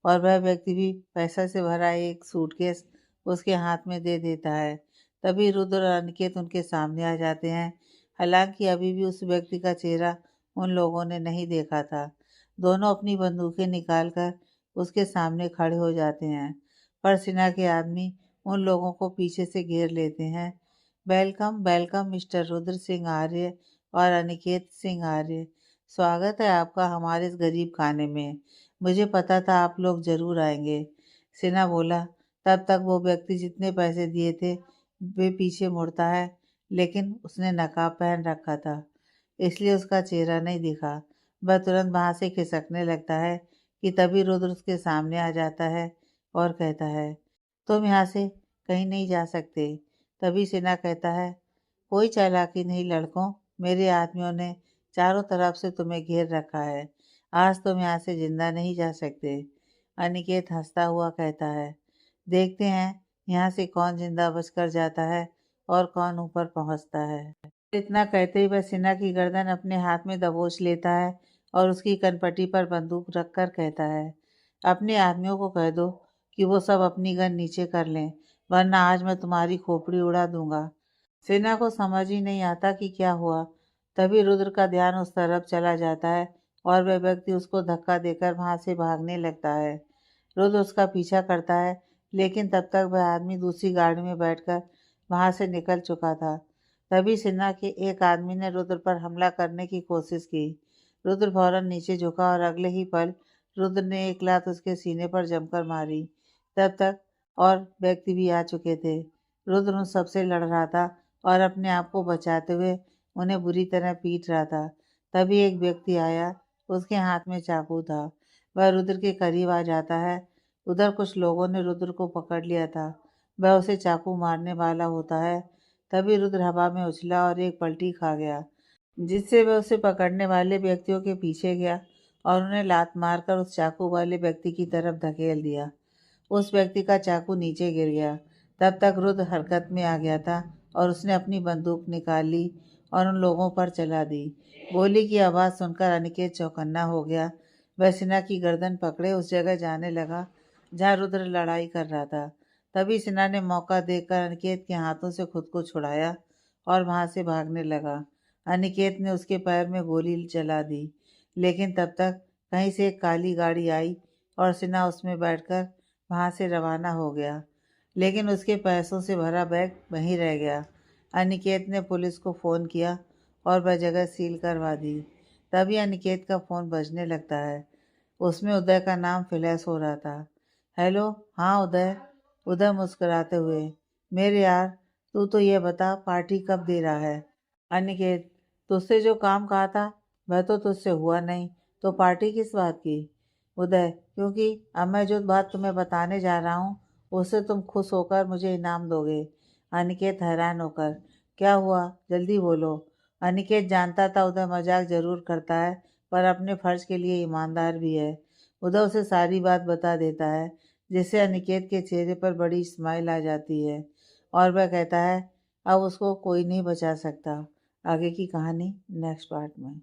और वह व्यक्ति भी पैसा से भरा एक सूटकेस उसके हाथ में दे देता है। तभी रुद्र और अनिकेत उनके सामने आ जाते हैं। हालांकि अभी भी उस व्यक्ति का चेहरा उन लोगों ने नहीं देखा था। दोनों अपनी बंदूकें निकालकर उसके सामने खड़े हो जाते हैं, पर सिन्हा के आदमी उन लोगों को पीछे से घेर लेते हैं। Welcome welcome mister Rudra Singh Arya और अनिकेत सिंह आर्य, स्वागत है आपका हमारे इस गरीब खाने में। मुझे पता था आप लोग जरूर आएंगे। सिन्हा बोला। तब तक वो व्यक्ति जितने पैसे दिए थे वे पीछे मुड़ता है, लेकिन उसने नकाब पहन रखा था इसलिए उसका चेहरा नहीं दिखा। वह तुरंत वहां से खिसकने लगता है कि तभी रुद्र उसके सामने आ जाता है और कहता है, तुम यहाँ से कहीं नहीं जा सकते। तभी सिन्हा कहता है, कोई चालाकी नहीं लड़कों, मेरे आदमियों ने चारों तरफ से तुम्हें घेर रखा है। आज तुम यहाँ से जिंदा नहीं जा सकते। अनिकेत हंसता हुआ कहता है, देखते हैं यहाँ से कौन जिंदा बचकर जाता है और कौन ऊपर पहुँचता है। इतना कहते ही वह सिन्हा की गर्दन अपने हाथ में दबोच लेता है और उसकी कनपटी पर बंदूक रखकर कहता है, अपने आदमियों को कह दो कि वो सब अपनी गन नीचे कर लें, वरना आज मैं तुम्हारी खोपड़ी उड़ा दूंगा। सिन्हा को समझ ही नहीं आता कि क्या हुआ। तभी रुद्र का ध्यान उस तरफ चला जाता है और वह व्यक्ति उसको धक्का देकर वहां से भागने लगता है। रुद्र उसका पीछा करता है, लेकिन तब तक वह आदमी दूसरी गाड़ी में बैठकर वहां से निकल चुका था। तभी सिन्हा के एक आदमी ने रुद्र पर हमला करने की कोशिश की। रुद्र फौरन नीचे झुका और अगले ही पल रुद्र ने एक लात उसके सीने पर जमकर मारी। तब तक और व्यक्ति भी आ चुके थे। रुद्र उन सबसे लड़ रहा था और अपने आप को बचाते हुए उन्हें बुरी तरह पीट रहा था। तभी एक व्यक्ति आया, उसके हाथ में चाकू था। वह रुद्र के करीब आ जाता है। उधर कुछ लोगों ने रुद्र को पकड़ लिया था। वह उसे चाकू मारने वाला होता है। तभी रुद्र हवा में उछला और एक पलटी खा गया, जिससे वह उसे पकड़ने वाले व्यक्तियों के पीछे गया और उन्हें लात मारकर उस चाकू वाले व्यक्ति की तरफ धकेल दिया। उस व्यक्ति का चाकू नीचे गिर गया। तब तक रुद्र हरकत में आ गया था और उसने अपनी बंदूक निकाल ली और उन लोगों पर चला दी। गोली की आवाज़ सुनकर अनिकेत चौकन्ना हो गया। वह सिन्हा की गर्दन पकड़े उस जगह जाने लगा जहाँ रुद्र लड़ाई कर रहा था। तभी सिन्हा ने मौका देखकर अनिकेत के हाथों से खुद को छुड़ाया और वहां से भागने लगा। अनिकेत ने उसके पैर में गोली चला दी, लेकिन तब तक कहीं से एक काली गाड़ी आई और सिन्हा उसमें बैठकर वहाँ से रवाना हो गया, लेकिन उसके पैसों से भरा बैग वहीं रह गया। अनिकेत ने पुलिस को फ़ोन किया और वह जगह सील करवा दी। तभी अनिकेत का फ़ोन बजने लगता है। उसमें उदय का नाम फ्लैश हो रहा था। हेलो, हाँ उदय। उदय मुस्कुराते हुए, मेरे यार, तू तो ये बता पार्टी कब दे रहा है? अनिकेत, तुझसे जो काम कहा था वह तो तुझसे हुआ नहीं, तो पार्टी किस बात की? उदय, क्योंकि अब मैं जो बात तुम्हें बताने जा रहा हूँ उससे तुम खुश होकर मुझे इनाम दोगे। अनिकेत हैरान होकर, क्या हुआ, जल्दी बोलो। अनिकेत जानता था उदय मजाक जरूर करता है, पर अपने फर्ज के लिए ईमानदार भी है। उदय उसे सारी बात बता देता है, जिससे अनिकेत के चेहरे पर बड़ी स्माइल आ जाती है और वह कहता है अब उसको कोई नहीं बचा सकता। आगे की कहानी नेक्स्ट पार्ट में।